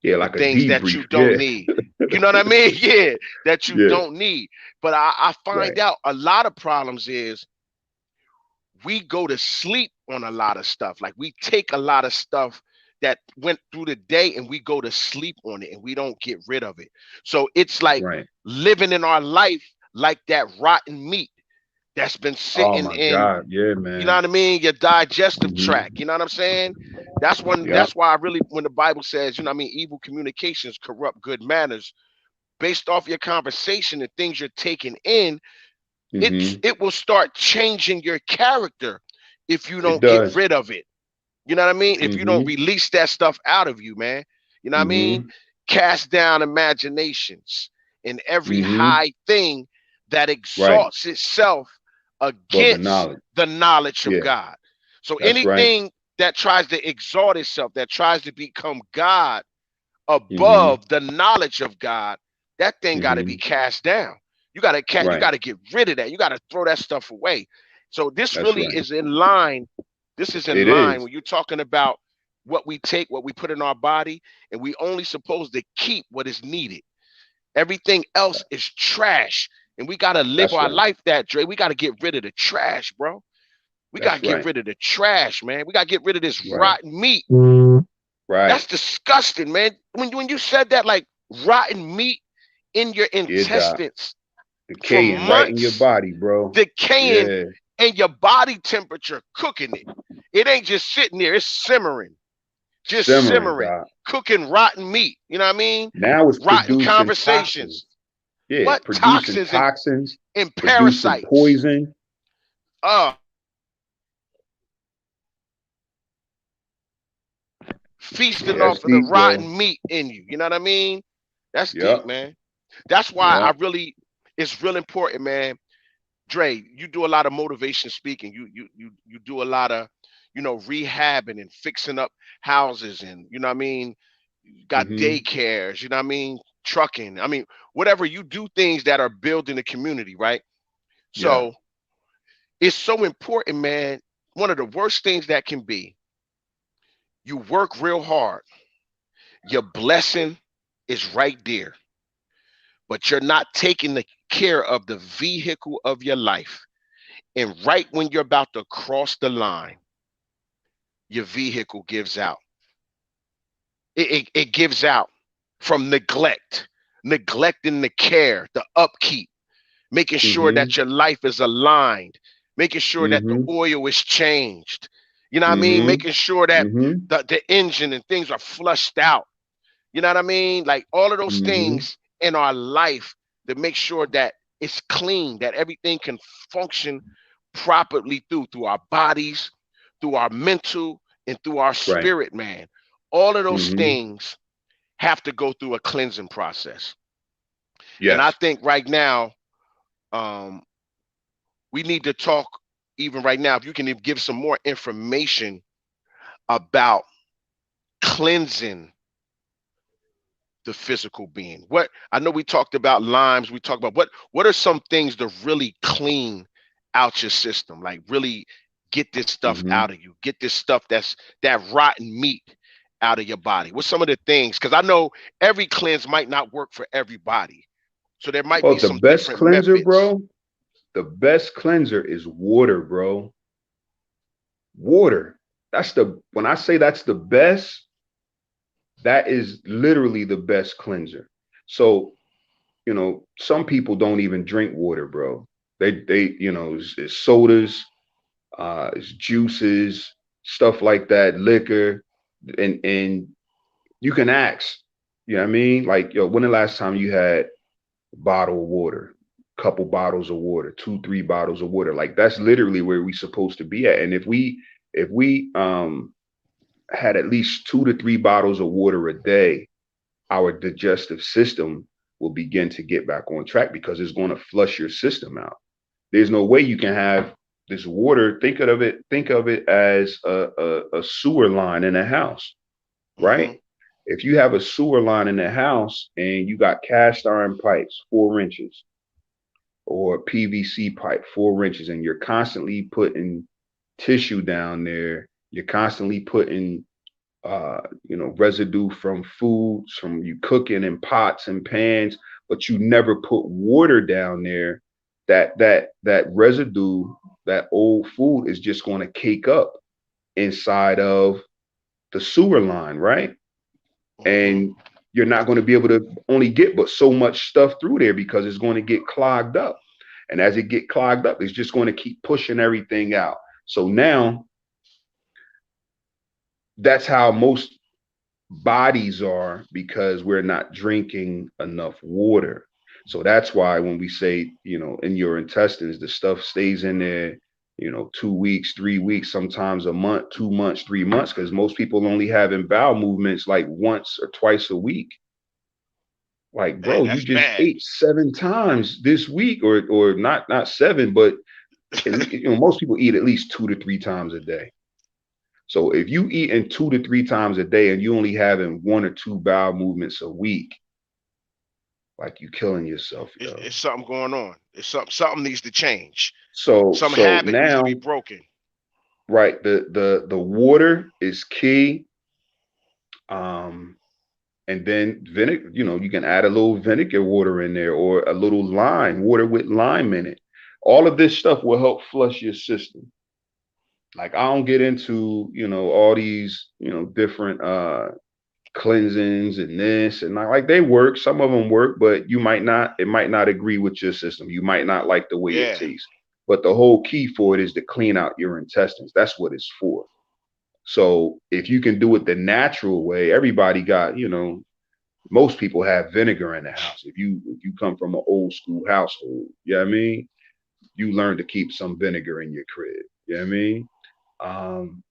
S3: Yeah,
S1: The
S3: like a
S1: things that
S3: debrief.
S1: you don't
S3: Yeah.
S1: need. You know what I mean? Yeah, that you
S3: Yeah.
S1: don't need. But I find
S3: Right.
S1: out a lot of problems is we go to sleep on a lot of stuff. Like we take a lot of stuff that went through the day and we go to sleep on it and we don't get rid of it. So it's like
S3: Right.
S1: living in our life like that rotten meat that's been
S3: Oh
S1: sitting
S3: my
S1: in,
S3: God. Yeah,
S1: you know
S3: man.
S1: what I mean, your digestive
S3: Hmm.
S1: tract. You know what I'm saying?
S3: Yep.
S1: That's why I really, when the Bible says, you know what I mean, evil communications corrupt good manners, based off your conversation and things you're taking in,
S3: Hmm.
S1: it will start changing your character if you
S3: It
S1: don't get
S3: does.
S1: rid of it. You know what I mean? If you don't
S3: Hmm.
S1: release that stuff out of you, man. You know what I mean?
S3: Hmm.
S1: Cast down imaginations and every
S3: Hmm.
S1: high thing that
S3: Right.
S1: exalts itself
S3: Above the
S1: against
S3: knowledge.
S1: the knowledge of
S3: Yeah,
S1: God. So
S3: that's right.
S1: anything that tries to exalt itself, that tries to become God
S3: Hmm.
S1: above the knowledge of God, that thing got to be
S3: Hmm.
S1: cast down. You
S3: Right.
S1: got to get rid of that. You got to throw that stuff away. So this
S3: That's
S1: really
S3: right.
S1: is in line. This is in
S3: It
S1: line
S3: is.
S1: when you're talking about what we take, what we put in our body, and we only supposed to keep what is needed. Everything else is trash. And we gotta live
S3: That's
S1: our
S3: right.
S1: life that, Dre. We gotta get rid of the trash, bro. We gotta
S3: That's
S1: get
S3: right.
S1: rid of the trash, man. We gotta get rid of this
S3: Right.
S1: rotten meat.
S3: Right.
S1: That's disgusting, man. When you said that, like rotten meat in your
S3: It
S1: intestines for
S3: decaying right in your
S1: months,
S3: body, bro.
S1: decaying,
S3: Yeah.
S1: and your body temperature cooking it. It ain't just sitting there, it's simmering, just
S3: Simmering,
S1: simmering,
S3: Doc.
S1: cooking rotten meat. You know what I mean?
S3: Now it's
S1: Rotten
S3: producing toxins.
S1: conversations.
S3: Yeah,
S1: What
S3: producing
S1: toxins
S3: toxins,
S1: and
S3: producing
S1: parasites?
S3: poison.
S1: Uh, feasting
S3: Yeah, that's
S1: off of the
S3: deep, bro.
S1: rotten meat in you. You know what I mean? That's deep,
S3: Yep.
S1: man. That's why
S3: Yep.
S1: it's real important, man. Dre, you do a lot of motivation speaking. You do a lot of, rehabbing and fixing up houses, and you know what I mean, you got
S3: Hmm.
S1: daycares, you know what I mean, trucking. I mean, whatever, you do things that are building the community, right?
S3: Yeah.
S1: So it's so important, man. One of the worst things that can be, you work real hard, your blessing is right there, but you're not taking the care of the vehicle of your life. And right when you're about to cross the line, your vehicle gives out. It gives out from neglect, neglecting the care, the upkeep, making sure
S3: Hmm.
S1: that your life is aligned, making sure that the
S3: Hmm.
S1: oil is changed. You know what I mean?
S3: Hmm.
S1: Making sure that
S3: Hmm.
S1: the engine and things are flushed out. You know what I mean? Like all of those
S3: Hmm.
S1: things in our life to make sure that it's clean, that everything can function properly through our bodies, through our mental, and through our
S3: Right.
S1: spirit, man. All of those
S3: Hmm.
S1: things have to go through a cleansing process. And I
S3: Yes.
S1: think right now, um, we need to talk even right now. If you can give some more information about cleansing the physical being. What I know, we talked about limes, we talked about what are some things to really clean out your system, like really get this stuff
S3: Hmm.
S1: out of you, get this stuff that rotten meat out of your body. What's some of the things? Because I know every cleanse might not work for everybody, so there might
S3: Oh,
S1: be
S3: the
S1: some
S3: best
S1: different
S3: cleanser,
S1: methods.
S3: bro. The best cleanser is water, bro. Water. That's the when I say that's the best, that is literally the best cleanser. So, some people don't even drink water, bro. It's sodas, it's juices, stuff like that, liquor, and you can ask. You know what I mean? Like, yo, when the last time you had a bottle of water, couple bottles of water, two, three bottles of water? Like that's literally where we supposed to be at. And if we had at least 2 to 3 bottles of water a day, our digestive system will begin to get back on track because it's going to flush your system out. There's no way you can have this water. Think of it as a sewer line in a house, right?
S1: Hmm.
S3: if you have a sewer line in the house and you got cast iron pipes 4 inches or PVC pipe 4 inches, and you're constantly putting tissue down there, you're constantly putting residue from foods, from you cooking in pots and pans, but you never put water down there, that residue, that old food is just going to cake up inside of the sewer line, right? And you're not going to be able to only get but so much stuff through there because it's going to get clogged up. And as it get clogged up, it's just going to keep pushing everything out. So now that's how most bodies are, because we're not drinking enough water. So that's why when we say, in your intestines, the stuff stays in there, 2 weeks, 3 weeks, sometimes a month, 2 months, 3 months, because most people only having bowel movements like once or twice a week. Like, bro, you just ate 7 times this week, or not 7, but most people eat at least 2 to 3 times a day. So if you eating 2 to 3 times a day and you only having 1 or 2 bowel movements a week, like, you killing yourself.
S1: It's something going on. It's something needs to change.
S3: So
S1: habit
S3: now
S1: needs to be broken.
S3: Right. The water is key. And then vinegar, you can add a little vinegar water in there, or a little lime, water with lime in it. All of this stuff will help flush your system. Like, I don't get into, all these, different cleansings and this and that. Like, they work. Some of them work, but it might not agree with your system. You might not like the way it tastes. But the whole key for it is to clean out your intestines. That's what it's for. So if you can do it the natural way, everybody got, most people have vinegar in the house. If you come from an old school household, you know what I mean? You learn to keep some vinegar in your crib. You know what I mean?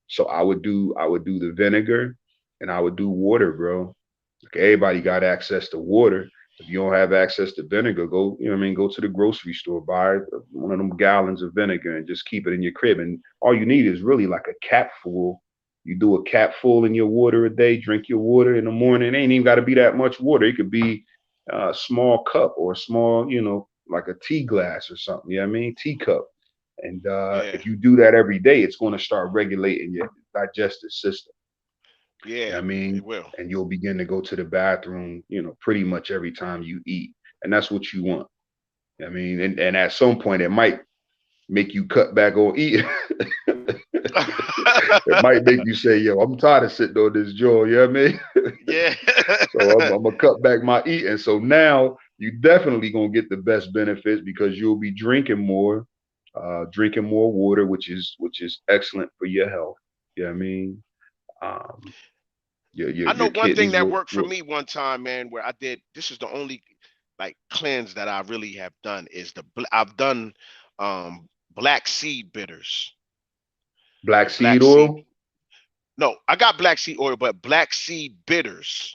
S3: So I would do the vinegar, and I would do water, bro. Like, everybody got access to water. If you don't have access to vinegar, go to the grocery store, buy one of them gallons of vinegar and just keep it in your crib. And all you need is really like a cap full. You do a cap full in your water a day, drink your water in the morning. It ain't even got to be that much water. It could be a small cup, or a small, like a tea glass or something. You know what I mean? Teacup. And if you do that every day, it's going to start regulating your digestive system.
S1: Yeah,
S3: I mean,
S1: it will.
S3: and you'll begin to go to the bathroom, pretty much every time you eat. And that's what you want. I mean, and at some point it might make you cut back on eating. It might make you say, yo, I'm tired of sitting on this jaw, you know what I mean?
S1: Yeah.
S3: So I'm gonna cut back my eating. So now you definitely gonna get the best benefits, because you'll be drinking more water, which is excellent for your health. You know what I mean?
S1: I know one thing that worked for me one time, man, where I did, this is the only like cleanse that I really have done, is I've done black seed bitters.
S3: Black seed oil?
S1: No, I got black seed oil, but black seed bitters.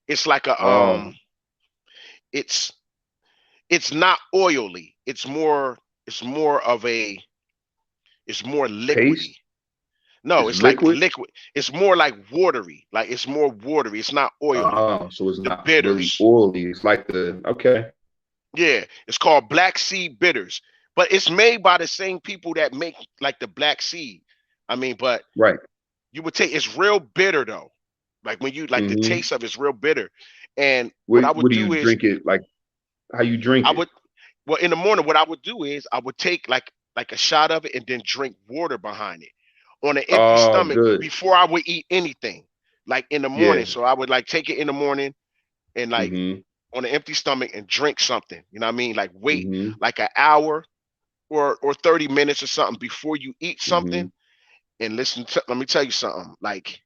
S1: It's like a it's not oily. It's more liquidy.
S3: Paste?
S1: No, it's like liquid. It's more like watery. Like, it's more watery. It's not oily.
S3: Oh, so it's not really oily. It's like okay.
S1: Yeah, it's called black seed bitters, but it's made by the same people that make like the black seed. I mean, but
S3: right.
S1: You would take, it's real bitter though. Like, when you the taste of it's real bitter. And
S3: what I would do is drink it, like, how you drink it?
S1: Well, in the morning, what I would do is I would take like a shot of it and then drink water behind it on an empty stomach before I would eat anything, like in the morning. Yeah. So I would like take it in the morning and like on an empty stomach and drink something. You know what I mean? Like, wait like an hour or 30 minutes or something before you eat something. And let me tell you something. Like,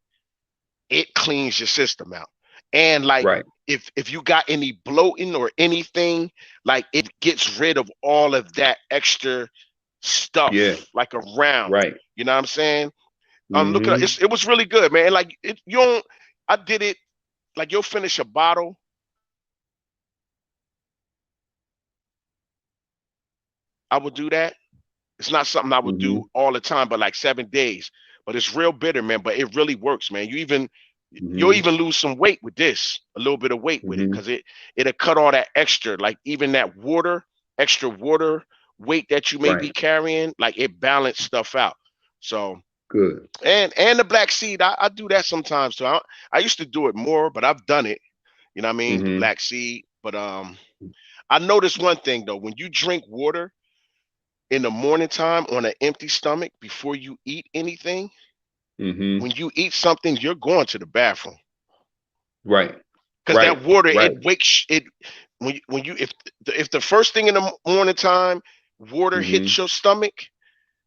S1: it cleans your system out. And like, if you got any bloating or anything, like, it gets rid of all of that extra stuff, like around.
S3: Right.
S1: You know what I'm saying? Look at it. It was really good, man. Like, I did it. Like, you'll finish a bottle. I would do that. It's not something I would do all the time, but like 7 days. But it's real bitter, man. But it really works, man. You even You'll even lose some weight with this, a little bit of weight with it, because it'll cut all that extra, like even that extra water weight that you may be carrying, like it balanced stuff out. So
S3: good.
S1: And the black seed, I do that sometimes too. I used to do it more, but I've done it. You know what I mean? The black seed. But I noticed one thing though, when you drink water in the morning time on an empty stomach before you eat anything, when you eat something, you're going to the bathroom.
S3: Right.
S1: Because that water, it wakes it when you if the first thing in the morning time water hits your stomach,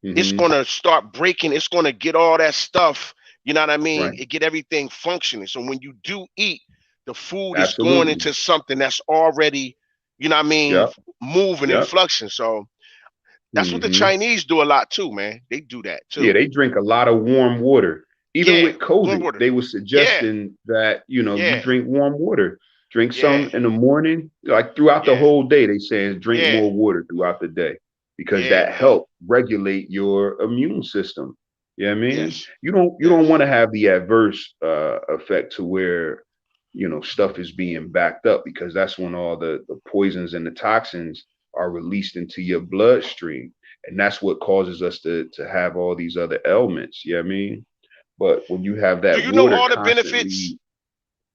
S1: it's gonna start breaking. It's gonna get all that stuff. You know what I mean? It get everything functioning. So when you do eat, the food is going into something that's already, you know what I mean, moving and fluxing. So that's what the Chinese do a lot too, man. They do that too.
S3: Yeah, they drink a lot of warm water. Even with COVID, they were suggesting that, you drink warm water. Drink some in the morning, like throughout the whole day. They saying drink more water throughout the day because that help regulate your immune system. You know what I mean?
S1: Yes.
S3: You don't want to have the adverse effect to where, stuff is being backed up, because that's when all the poisons and the toxins are released into your bloodstream. And that's what causes us to have all these other ailments. You know what I mean? But when you have that,
S1: do you know all the benefits?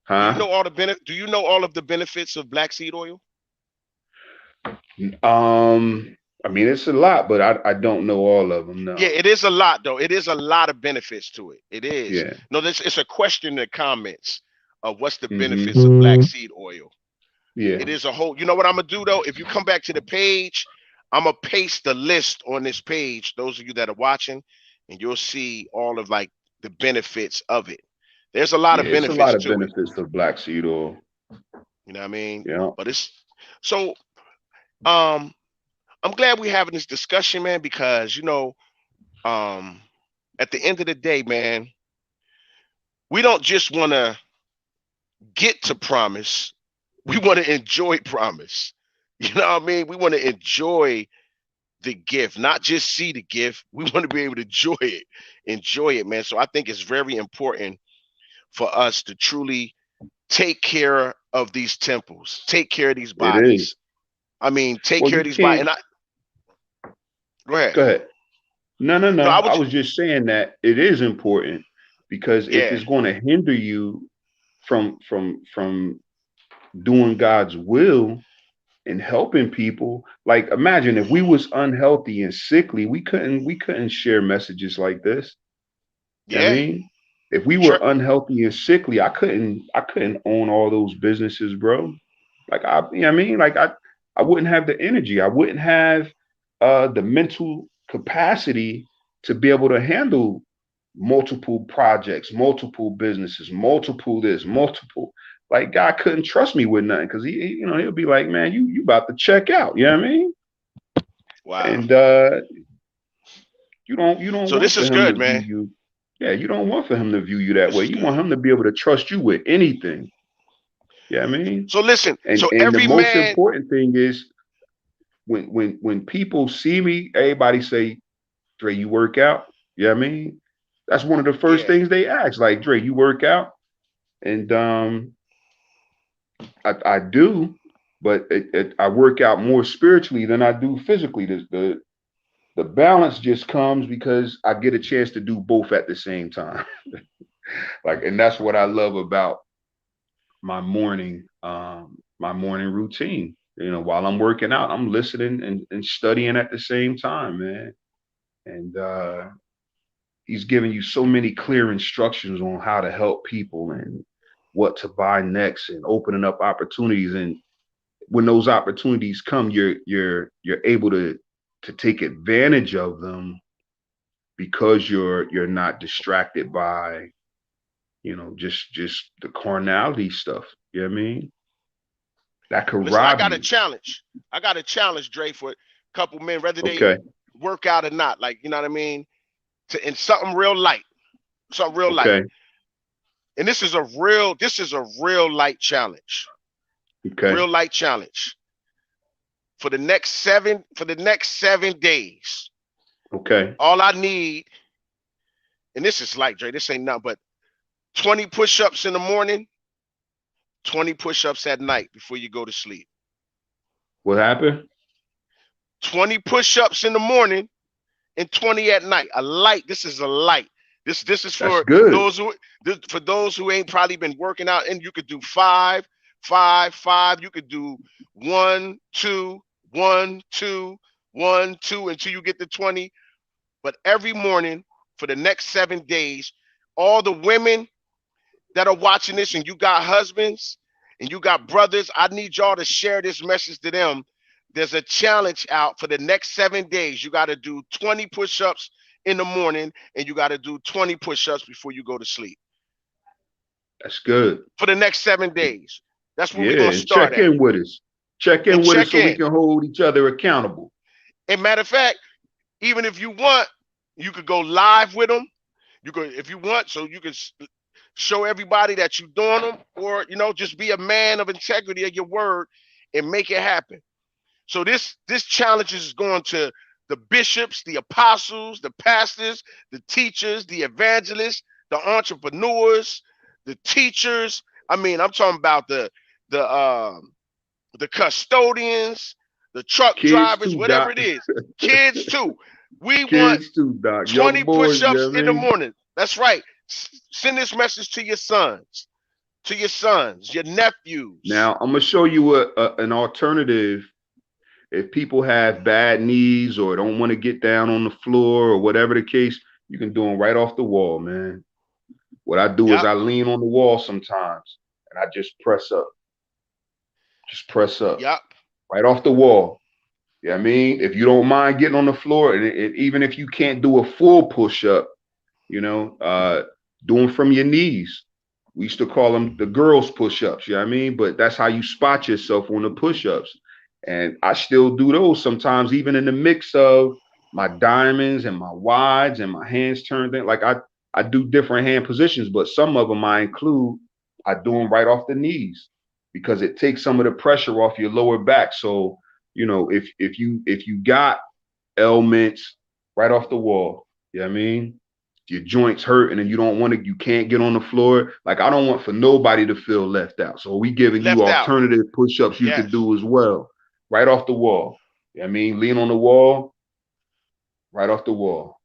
S3: Huh?
S1: Do you know all the Do you know all of the benefits of black seed oil?
S3: I mean, it's a lot, but I don't know all of them. No.
S1: Yeah, it is a lot though. It is a lot of benefits to it. It is.
S3: Yeah.
S1: No, it's a question in the comments of what's the benefits of black seed oil.
S3: Yeah.
S1: It is a whole. You know what I'm gonna do though? If you come back to the page, I'm gonna paste the list on this page. Those of you that are watching, and you'll see all of like the benefits of it. There's a lot of benefits.
S3: It's a lot of benefits of black seed oil.
S1: You know what I mean?
S3: Yeah.
S1: But it's so. I'm glad we're having this discussion, man, because at the end of the day, man, we don't just want to get to promise. We want to enjoy promise. You know what I mean? We want to enjoy the gift, not just see the gift. We want to be able to enjoy it, man. So I think it's very important for us to truly take care of these temples, take care of these bodies. I mean, take care of these bodies. And go ahead.
S3: No. I was just saying that it is important, because if it's going to hinder you from doing God's will and helping people, like imagine if we was unhealthy and sickly, we couldn't share messages like this.
S1: Yeah.
S3: I mean, if we were unhealthy and sickly, I couldn't own all those businesses, bro. Like I wouldn't have the energy. I wouldn't have the mental capacity to be able to handle multiple projects, multiple businesses, multiple this, multiple. Like God couldn't trust me with nothing, because he'll be like, man, you about to check out. You know what I mean?
S1: Wow.
S3: And you don't.
S1: So
S3: want
S1: this is good, man.
S3: You don't want for him to view you that way. You want him to be able to trust you with anything. Yeah, I mean.
S1: So listen.
S3: And the most important thing is when people see me, everybody say, "Dre, you work out?" Yeah, I mean, that's one of the first things they ask. Like, Dre, you work out? And I do, but I work out more spiritually than I do physically. The balance just comes because I get a chance to do both at the same time. And that's what I love about my morning routine. While I'm working out, I'm listening and studying at the same time, man. And he's giving you so many clear instructions on how to help people and what to buy next, and opening up opportunities. And when those opportunities come, you're able to take advantage of them, because you're not distracted by just the carnality stuff. You know what I mean? That could rob you.
S1: I got a challenge, Dre, for a couple men, whether they work out or not. Like, you know what I mean? In something real light. Light. And this is a real light challenge.
S3: Okay.
S1: Real light challenge. For the next 7 days.
S3: Okay.
S1: All I need, and this is light, Dre. This ain't nothing, but 20 push-ups in the morning, 20 push-ups at night before you go to sleep.
S3: What happened?
S1: 20 push-ups in the morning and 20 at night. A light. This is a light. This is
S3: That's
S1: for
S3: good.
S1: those who ain't probably been working out. And you could do 5, 5, 5. You could do 1, 2, 1, 2, 1, 2 until you get to 20. But every morning for the next 7 days, all the women that are watching this, and you got husbands and you got brothers, I need y'all to share this message to them. There's a challenge out for the next 7 days. You got to do 20 push-ups in the morning, and you got to do 20 push-ups before you go to sleep.
S3: That's good.
S1: For the next 7 days. That's where we're
S3: Yeah,
S1: going to
S3: and
S1: start
S3: check
S1: at.
S3: in with us. Check in
S1: And
S3: with us
S1: check
S3: so we
S1: in.
S3: can hold each other accountable.
S1: And matter of fact, even if you want, you could go live with them. You could, if you want, so you could show everybody that you're doing them, or just be a man of integrity of your word and make it happen. So this challenge is going to the bishops, the apostles, the pastors, the teachers, the evangelists, the entrepreneurs, the teachers. I mean, I'm talking about the custodians, the truck
S3: Kids
S1: drivers,
S3: too,
S1: whatever
S3: Doc.
S1: it is. Kids too. We want
S3: Kids too, Doc.
S1: 20
S3: Young boys, you know
S1: push-ups
S3: what I
S1: in the
S3: mean?
S1: morning. That's right. Send this message to your sons, your nephews.
S3: Now, I'm going to show you an alternative. If people have bad knees or don't want to get down on the floor or whatever the case, you can do them right off the wall, man. What I do is I lean on the wall sometimes and I just press up. Just press up.
S1: Yep.
S3: Right off the wall. You know what I mean? If you don't mind getting on the floor, even if you can't do a full push-up, do them from your knees. We used to call them the girls' push-ups, you know what I mean? But that's how you spot yourself on the push-ups. And I still do those sometimes, even in the mix of my diamonds and my wides and my hands turned in. Like I do different hand positions, but some of them I do them right off the knees because it takes some of the pressure off your lower back. So, if you got ailments right off the wall, you know what I mean? Your joints hurt and then you can't get on the floor. Like I don't want for nobody to feel left out. So we giving you alternative push-ups you can do as well. Right off the wall. You know what I mean? Lean on the wall, right off the wall.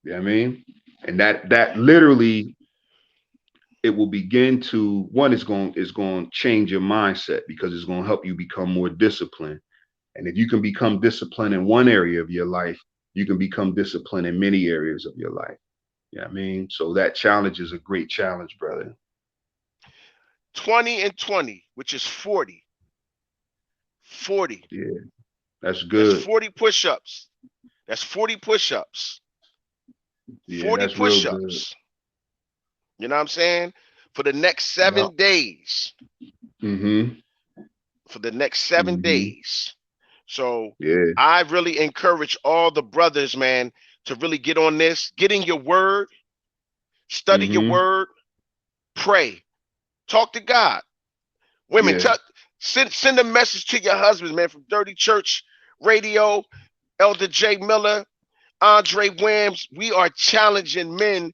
S3: You know what I mean? And that literally, it will begin to, it's going to change your mindset because it's going to help you become more disciplined. And if you can become disciplined in one area of your life, you can become disciplined in many areas of your life. You know what I mean? So that challenge is a great challenge, brother.
S1: 20 and 20, which is 40. 40.
S3: Yeah, that's good.
S1: That's 40 push-ups. That's 40 push-ups.
S3: Yeah,
S1: 40
S3: that's
S1: push-ups. You know what I'm saying? For the next 7 days.
S3: Mm-hmm.
S1: For the next 7 days. So
S3: yeah,
S1: I really encourage all the brothers, man, to really get on this. Get in your word. Study your word. Pray. Talk to God. Women, send a message to your husbands, man, from Dirty Church Radio, Elder J. Miller, Andre Williams. We are challenging men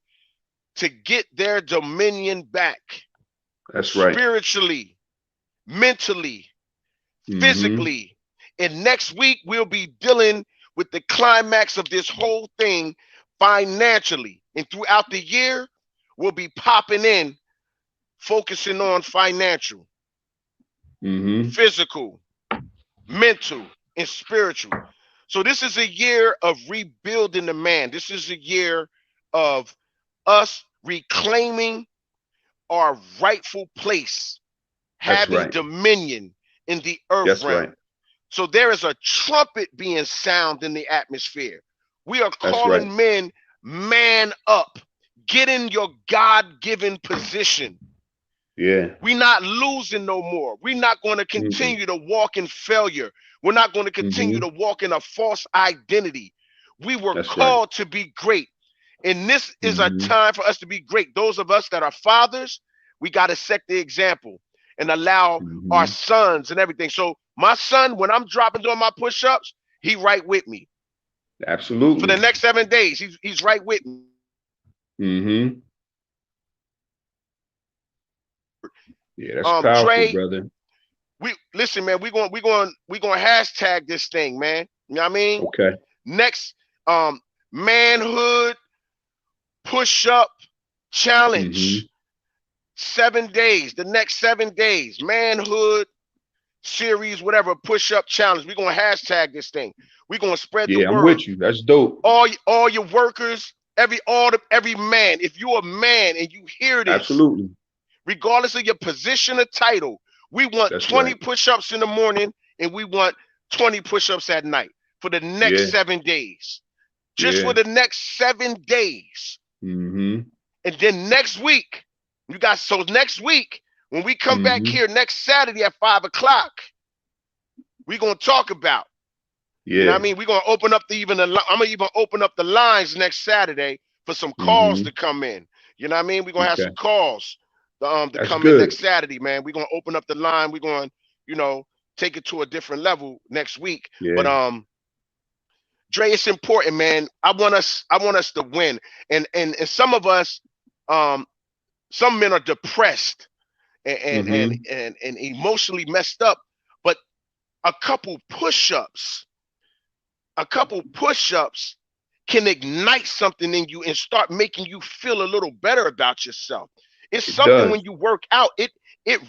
S1: to get their dominion back.
S3: That's right.
S1: Spiritually, mentally, physically. And next week, we'll be dealing with the climax of this whole thing financially. And throughout the year, we'll be popping in, focusing on financial, physical, mental, and spiritual. So this is a year of rebuilding the man. This is a year of us reclaiming our rightful place, having dominion in the earth realm. Right. So there is a trumpet being sounded in the atmosphere. We are calling men, man up. Get in your God-given position.
S3: Yeah.
S1: We're not losing no more. We're not going to continue to walk in failure. We're not going to continue to walk in a false identity. We were called to be great. And this is a time for us to be great. Those of us that are fathers, we got to set the example and allow our sons and everything. So my son, when I'm dropping doing my push-ups, he right with me.
S3: Absolutely.
S1: For the next 7 days, he's right with me.
S3: Yeah, that's powerful,
S1: Dre,
S3: brother.
S1: we listen, man. We going hashtag this thing, man. You know what I mean?
S3: Okay.
S1: Next, manhood push up
S3: Mm-hmm.
S1: challenge. 7 days. The next 7 days, manhood series, whatever, push up challenge. We're gonna hashtag this thing. We're gonna spread the
S3: Yeah, I'm
S1: word.
S3: with you. That's dope.
S1: All your workers, every man. If you're a man and you hear this,
S3: Absolutely.
S1: regardless of your position or title, we want
S3: That's
S1: 20
S3: right.
S1: push-ups in the morning and we want 20 push-ups at night for the next
S3: Yeah.
S1: 7 days. Just for
S3: Yeah.
S1: the next 7 days.
S3: Mm-hmm.
S1: And then next week, next week, when we come back
S3: Mm-hmm.
S1: here next Saturday at 5 o'clock, we're gonna talk about. You know what
S3: Yeah.
S1: I mean? We're gonna open up I'm gonna even open up the lines next Saturday for some calls
S3: Mm-hmm.
S1: to come in. You know what I mean? We're gonna have
S3: Okay.
S1: some calls to
S3: That's
S1: come in
S3: good.
S1: next Saturday, man. We're gonna open up the line. We're gonna, you know, take it to a different level next week. But
S3: Yeah.
S1: Dre, it's important, man. I want us to win. And some of us, um, some men are depressed
S3: Mm-hmm.
S1: and emotionally messed up, but a couple push-ups, a couple push-ups can ignite something in you and start making you feel a little better about yourself. It's
S3: It
S1: something when
S3: does.
S1: you work out, it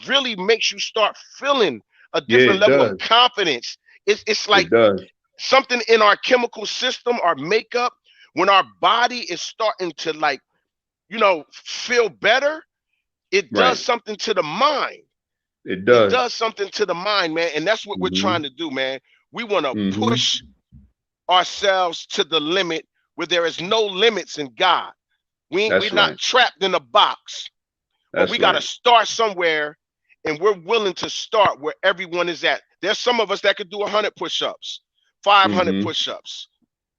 S1: really makes you start feeling a
S3: Yeah,
S1: different
S3: it
S1: level of
S3: does.
S1: confidence. It's like
S3: It does.
S1: something in our chemical system, our makeup, when our body is starting to, like, feel better, it does
S3: Right.
S1: something to the mind.
S3: It
S1: It
S3: does.
S1: does something to the mind, man. And that's what we're trying
S3: Mm-hmm.
S1: to do, man. We want to
S3: Mm-hmm.
S1: push ourselves to the limit where there is no limits in God. We're
S3: That's
S1: not
S3: right.
S1: trapped in a box, but we
S3: That's
S1: got to
S3: right.
S1: start somewhere, and we're willing to start where everyone is at. There's some of us that could do 100 push-ups, 500
S3: Mm-hmm.
S1: push-ups.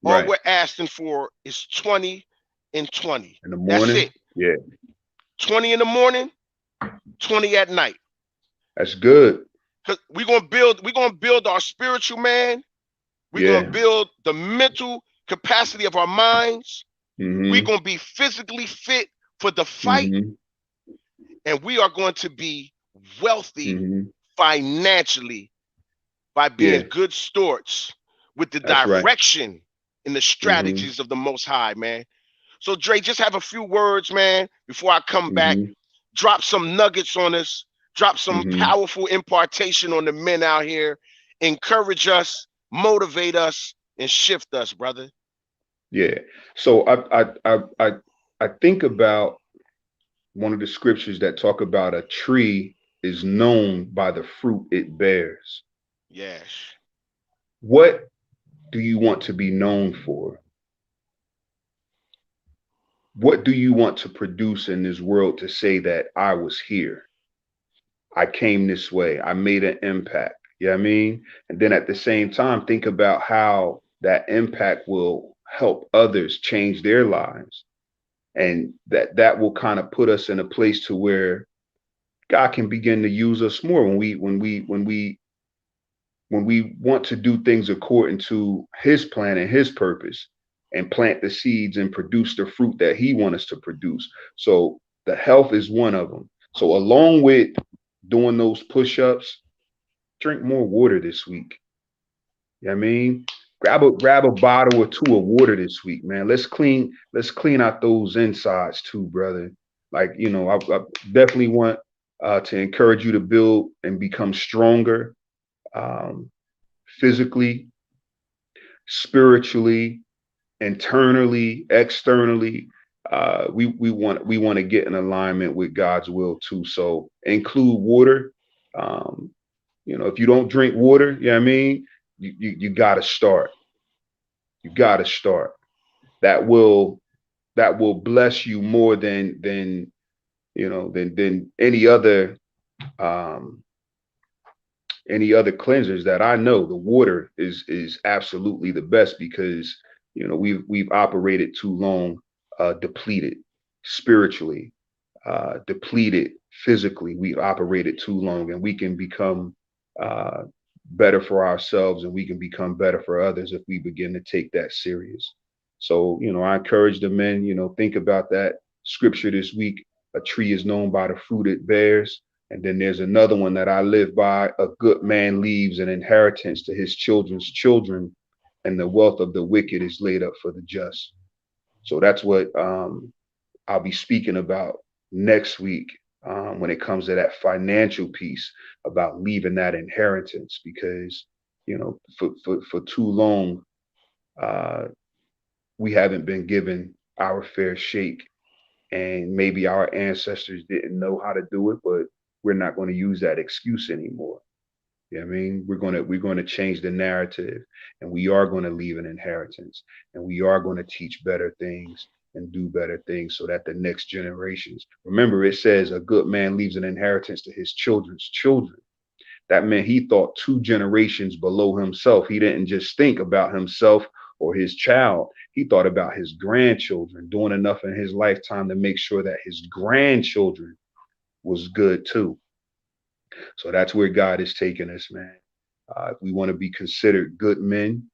S1: All
S3: Right.
S1: we're asking for is 20 and 20.
S3: In the
S1: That's it.
S3: morning. Yeah.
S1: 20 in the morning, 20 at night.
S3: That's good.
S1: Cause we're gonna build our spiritual man. We're gonna
S3: Yeah.
S1: build the mental capacity of our minds. We're
S3: Mm-hmm.
S1: gonna be physically fit for the fight,
S3: Mm-hmm.
S1: and we are going to be wealthy
S3: Mm-hmm.
S1: financially by
S3: Yeah.
S1: being good stewards with the
S3: That's right.
S1: direction and the
S3: Mm-hmm.
S1: strategies of the Most High, man. So, Dre, just have a few words, man, before I come back.
S3: Mm-hmm.
S1: Drop some nuggets on us. Drop some
S3: Mm-hmm.
S1: powerful impartation on the men out here. Encourage us, motivate us, and shift us, brother.
S3: Yeah. So I think about one of the scriptures that talk about a tree is known by the fruit it bears.
S1: Yes.
S3: What do you want to be known for? What do you want to produce in this world to say that I was here? I came this way. I made an impact. You know what I mean? And then at the same time, think about how that impact will help others change their lives. And that will kind of put us in a place to where God can begin to use us more when we want to do things according to his plan and his purpose and plant the seeds and produce the fruit that he wants us to produce. So the health is one of them. So along with doing those push-ups, drink more water this week. You know what I mean? Grab a bottle or two of water this week, man. Let's clean out those insides too, brother. Like, I definitely want to encourage you to build and become stronger, um, physically, spiritually, internally, externally. We want to get in alignment with God's will too. So include water. Um, if you don't drink water, you know what I mean, you gotta start. You gotta start. That will bless you more than um any other cleansers that I know. The water is absolutely the best because we've operated too long, depleted spiritually, depleted physically. We've operated too long, and we can become uh, better for ourselves, and we can become better for others if we begin to take that serious. So, I encourage the men, think about that scripture this week. A tree is known by the fruit it bears. And then there's another one that I live by: a good man leaves an inheritance to his children's children, and the wealth of the wicked is laid up for the just. So that's what I'll be speaking about next week, when it comes to that financial piece, about leaving that inheritance, because for too long, uh, we haven't been given our fair shake, and maybe our ancestors didn't know how to do it, but we're not going to use that excuse anymore. You know what I mean? We're gonna change the narrative, and we are going to leave an inheritance, and we are going to teach better things and do better things, so that the next generations. Remember, it says a good man leaves an inheritance to his children's children. That meant he thought two generations below himself. He didn't just think about himself or his child. He thought about his grandchildren, doing enough in his lifetime to make sure that his grandchildren was good too. So that's where God is taking us, man. If we want to be considered good men,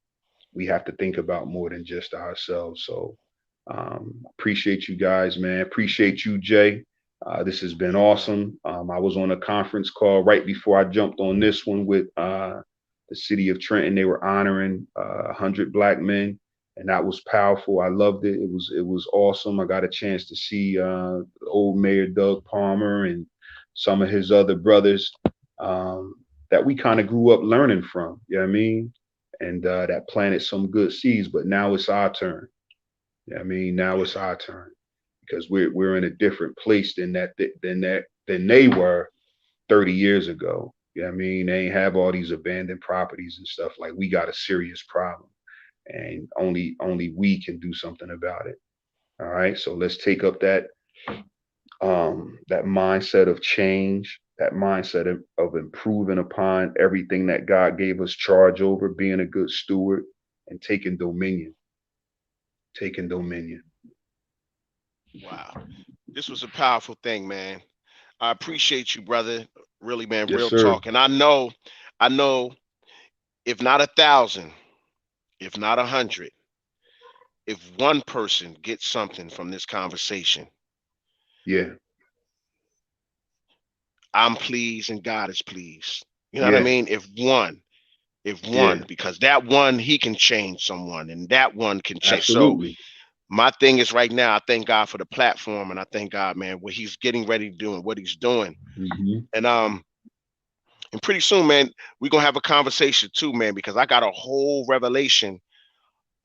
S3: we have to think about more than just ourselves. So appreciate you guys, man. Appreciate you, Jay. This has been awesome. I was on a conference call right before I jumped on this one with the city of Trenton. They were honoring 100 Black men, and that was powerful. I loved it. It was awesome. I got a chance to see old Mayor Doug Palmer and some of his other brothers that we kind of grew up learning from. You know what I mean? And that planted some good seeds. But now it's our turn. You know what I mean? Now it's our turn, because we're in a different place than they were 30 years ago. You know what I mean? They ain't have all these abandoned properties and stuff. Like, we got a serious problem, and only we can do something about it. All right. So let's take up that mindset of change, that mindset of improving upon everything that God gave us charge over, being a good steward, and taking dominion. Taking dominion.
S1: Wow. This was a powerful thing, man. I appreciate you, brother. Really, man,
S3: Yes,
S1: real
S3: sir.
S1: talk. And I know, if not 1,000, if not 100, if one person gets something from this conversation,
S3: Yeah.
S1: I'm pleased and God is pleased. You know what I
S3: Yeah.
S1: mean? If
S3: Yeah.
S1: one, because that one, he can change someone, and that one can change. So
S3: Absolutely.
S1: my thing is, right now, I thank God for the platform, and I thank God, man, what he's getting ready to do and what he's doing.
S3: Hmm.
S1: And pretty soon, man, we're gonna have a conversation too, man, because I got a whole revelation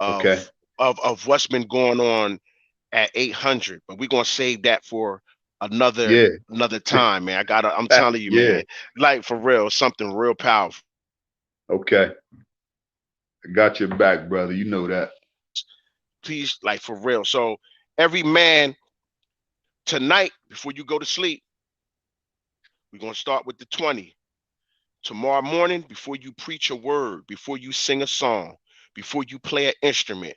S3: Okay.
S1: of what's been going on at 800, but we're gonna save that for another
S3: Yeah.
S1: another time, man. I'm telling you,
S3: Yeah.
S1: man, like, for real, something real powerful.
S3: Okay. I got your back, brother. You know that.
S1: Please, like, for real. So every man, tonight, before you go to sleep, we're gonna start with the 20. Tomorrow morning, before you preach a word, before you sing a song, before you play an instrument,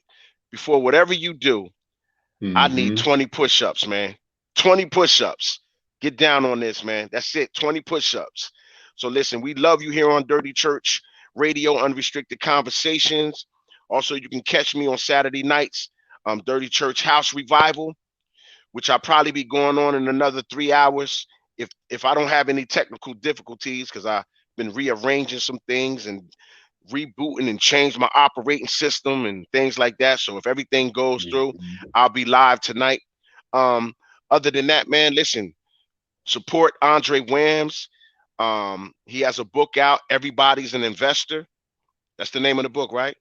S1: before whatever you do, I need
S3: Hmm.
S1: 20 push-ups, man. 20 push-ups. Get down on this, man. That's it. 20 push-ups. So listen, we love you here on Dirty Church Radio, Unrestricted Conversations. Also, you can catch me on Saturday nights, Dirty Church House Revival, which I'll probably be going on in another 3 hours if I don't have any technical difficulties, because I've been rearranging some things and rebooting and change my operating system and things like that. So if everything goes through,
S3: Hmm.
S1: I'll be live tonight. Um, Other than that, man, listen, support Andre Wams. He has a book out, Everybody's an Investor. That's the name of the book, right?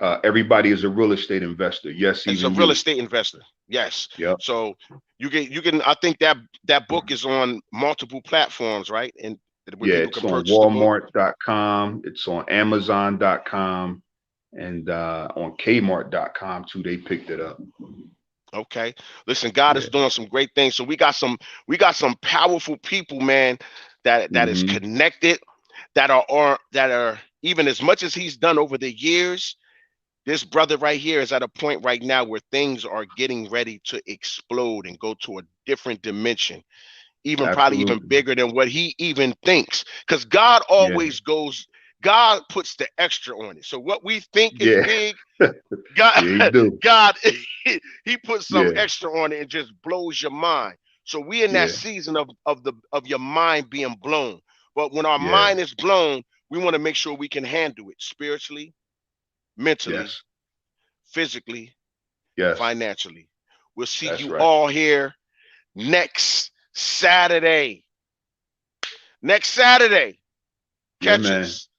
S3: Everybody is a real estate investor. Yes,
S1: As a
S3: even
S1: real
S3: you.
S1: estate investor. Yes.
S3: Yep.
S1: So you can I think that book is on multiple platforms, right? And where
S3: Yeah,
S1: people
S3: it's
S1: can
S3: on
S1: purchase the book.
S3: Walmart.com. It's on Amazon.com, and on Kmart.com too. They picked it up.
S1: Okay. Listen, God is
S3: Yeah.
S1: doing some great things. So we got some powerful people, man, that is
S3: Hmm.
S1: connected, that are even, as much as he's done over the years. This brother right here is at a point right now where things are getting ready to explode and go to a different dimension, even probably even
S3: Absolutely.
S1: bigger than what he even thinks. Because
S3: Yeah.
S1: God puts the extra on it. So what we think is
S3: Yeah.
S1: big, God,
S3: Yeah, he do.
S1: God, he puts some
S3: Yeah.
S1: extra on it and just blows your mind. So we in that
S3: Yeah.
S1: season of your mind being blown. But when our
S3: Yeah.
S1: mind is blown, we want to make sure we can handle it spiritually, mentally,
S3: Yes.
S1: physically, and
S3: Yes.
S1: financially. We'll see
S3: That's
S1: you
S3: right.
S1: all here next Saturday. Next Saturday,
S3: Yeah,
S1: catch
S3: man.
S1: us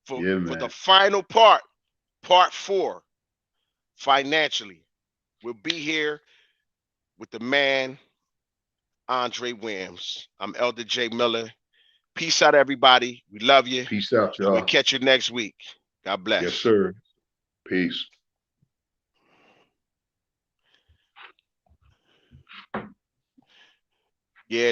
S1: for
S3: Yeah,
S1: the
S3: man.
S1: final part 4, financially. We'll be here with the man, Andre Williams. I'm Elder J. Miller. Peace out, everybody. We love you.
S3: Peace out,
S1: And we'll
S3: y'all.
S1: catch you next week. God
S3: Yes,
S1: bless.
S3: sir. Peace.
S1: Yeah.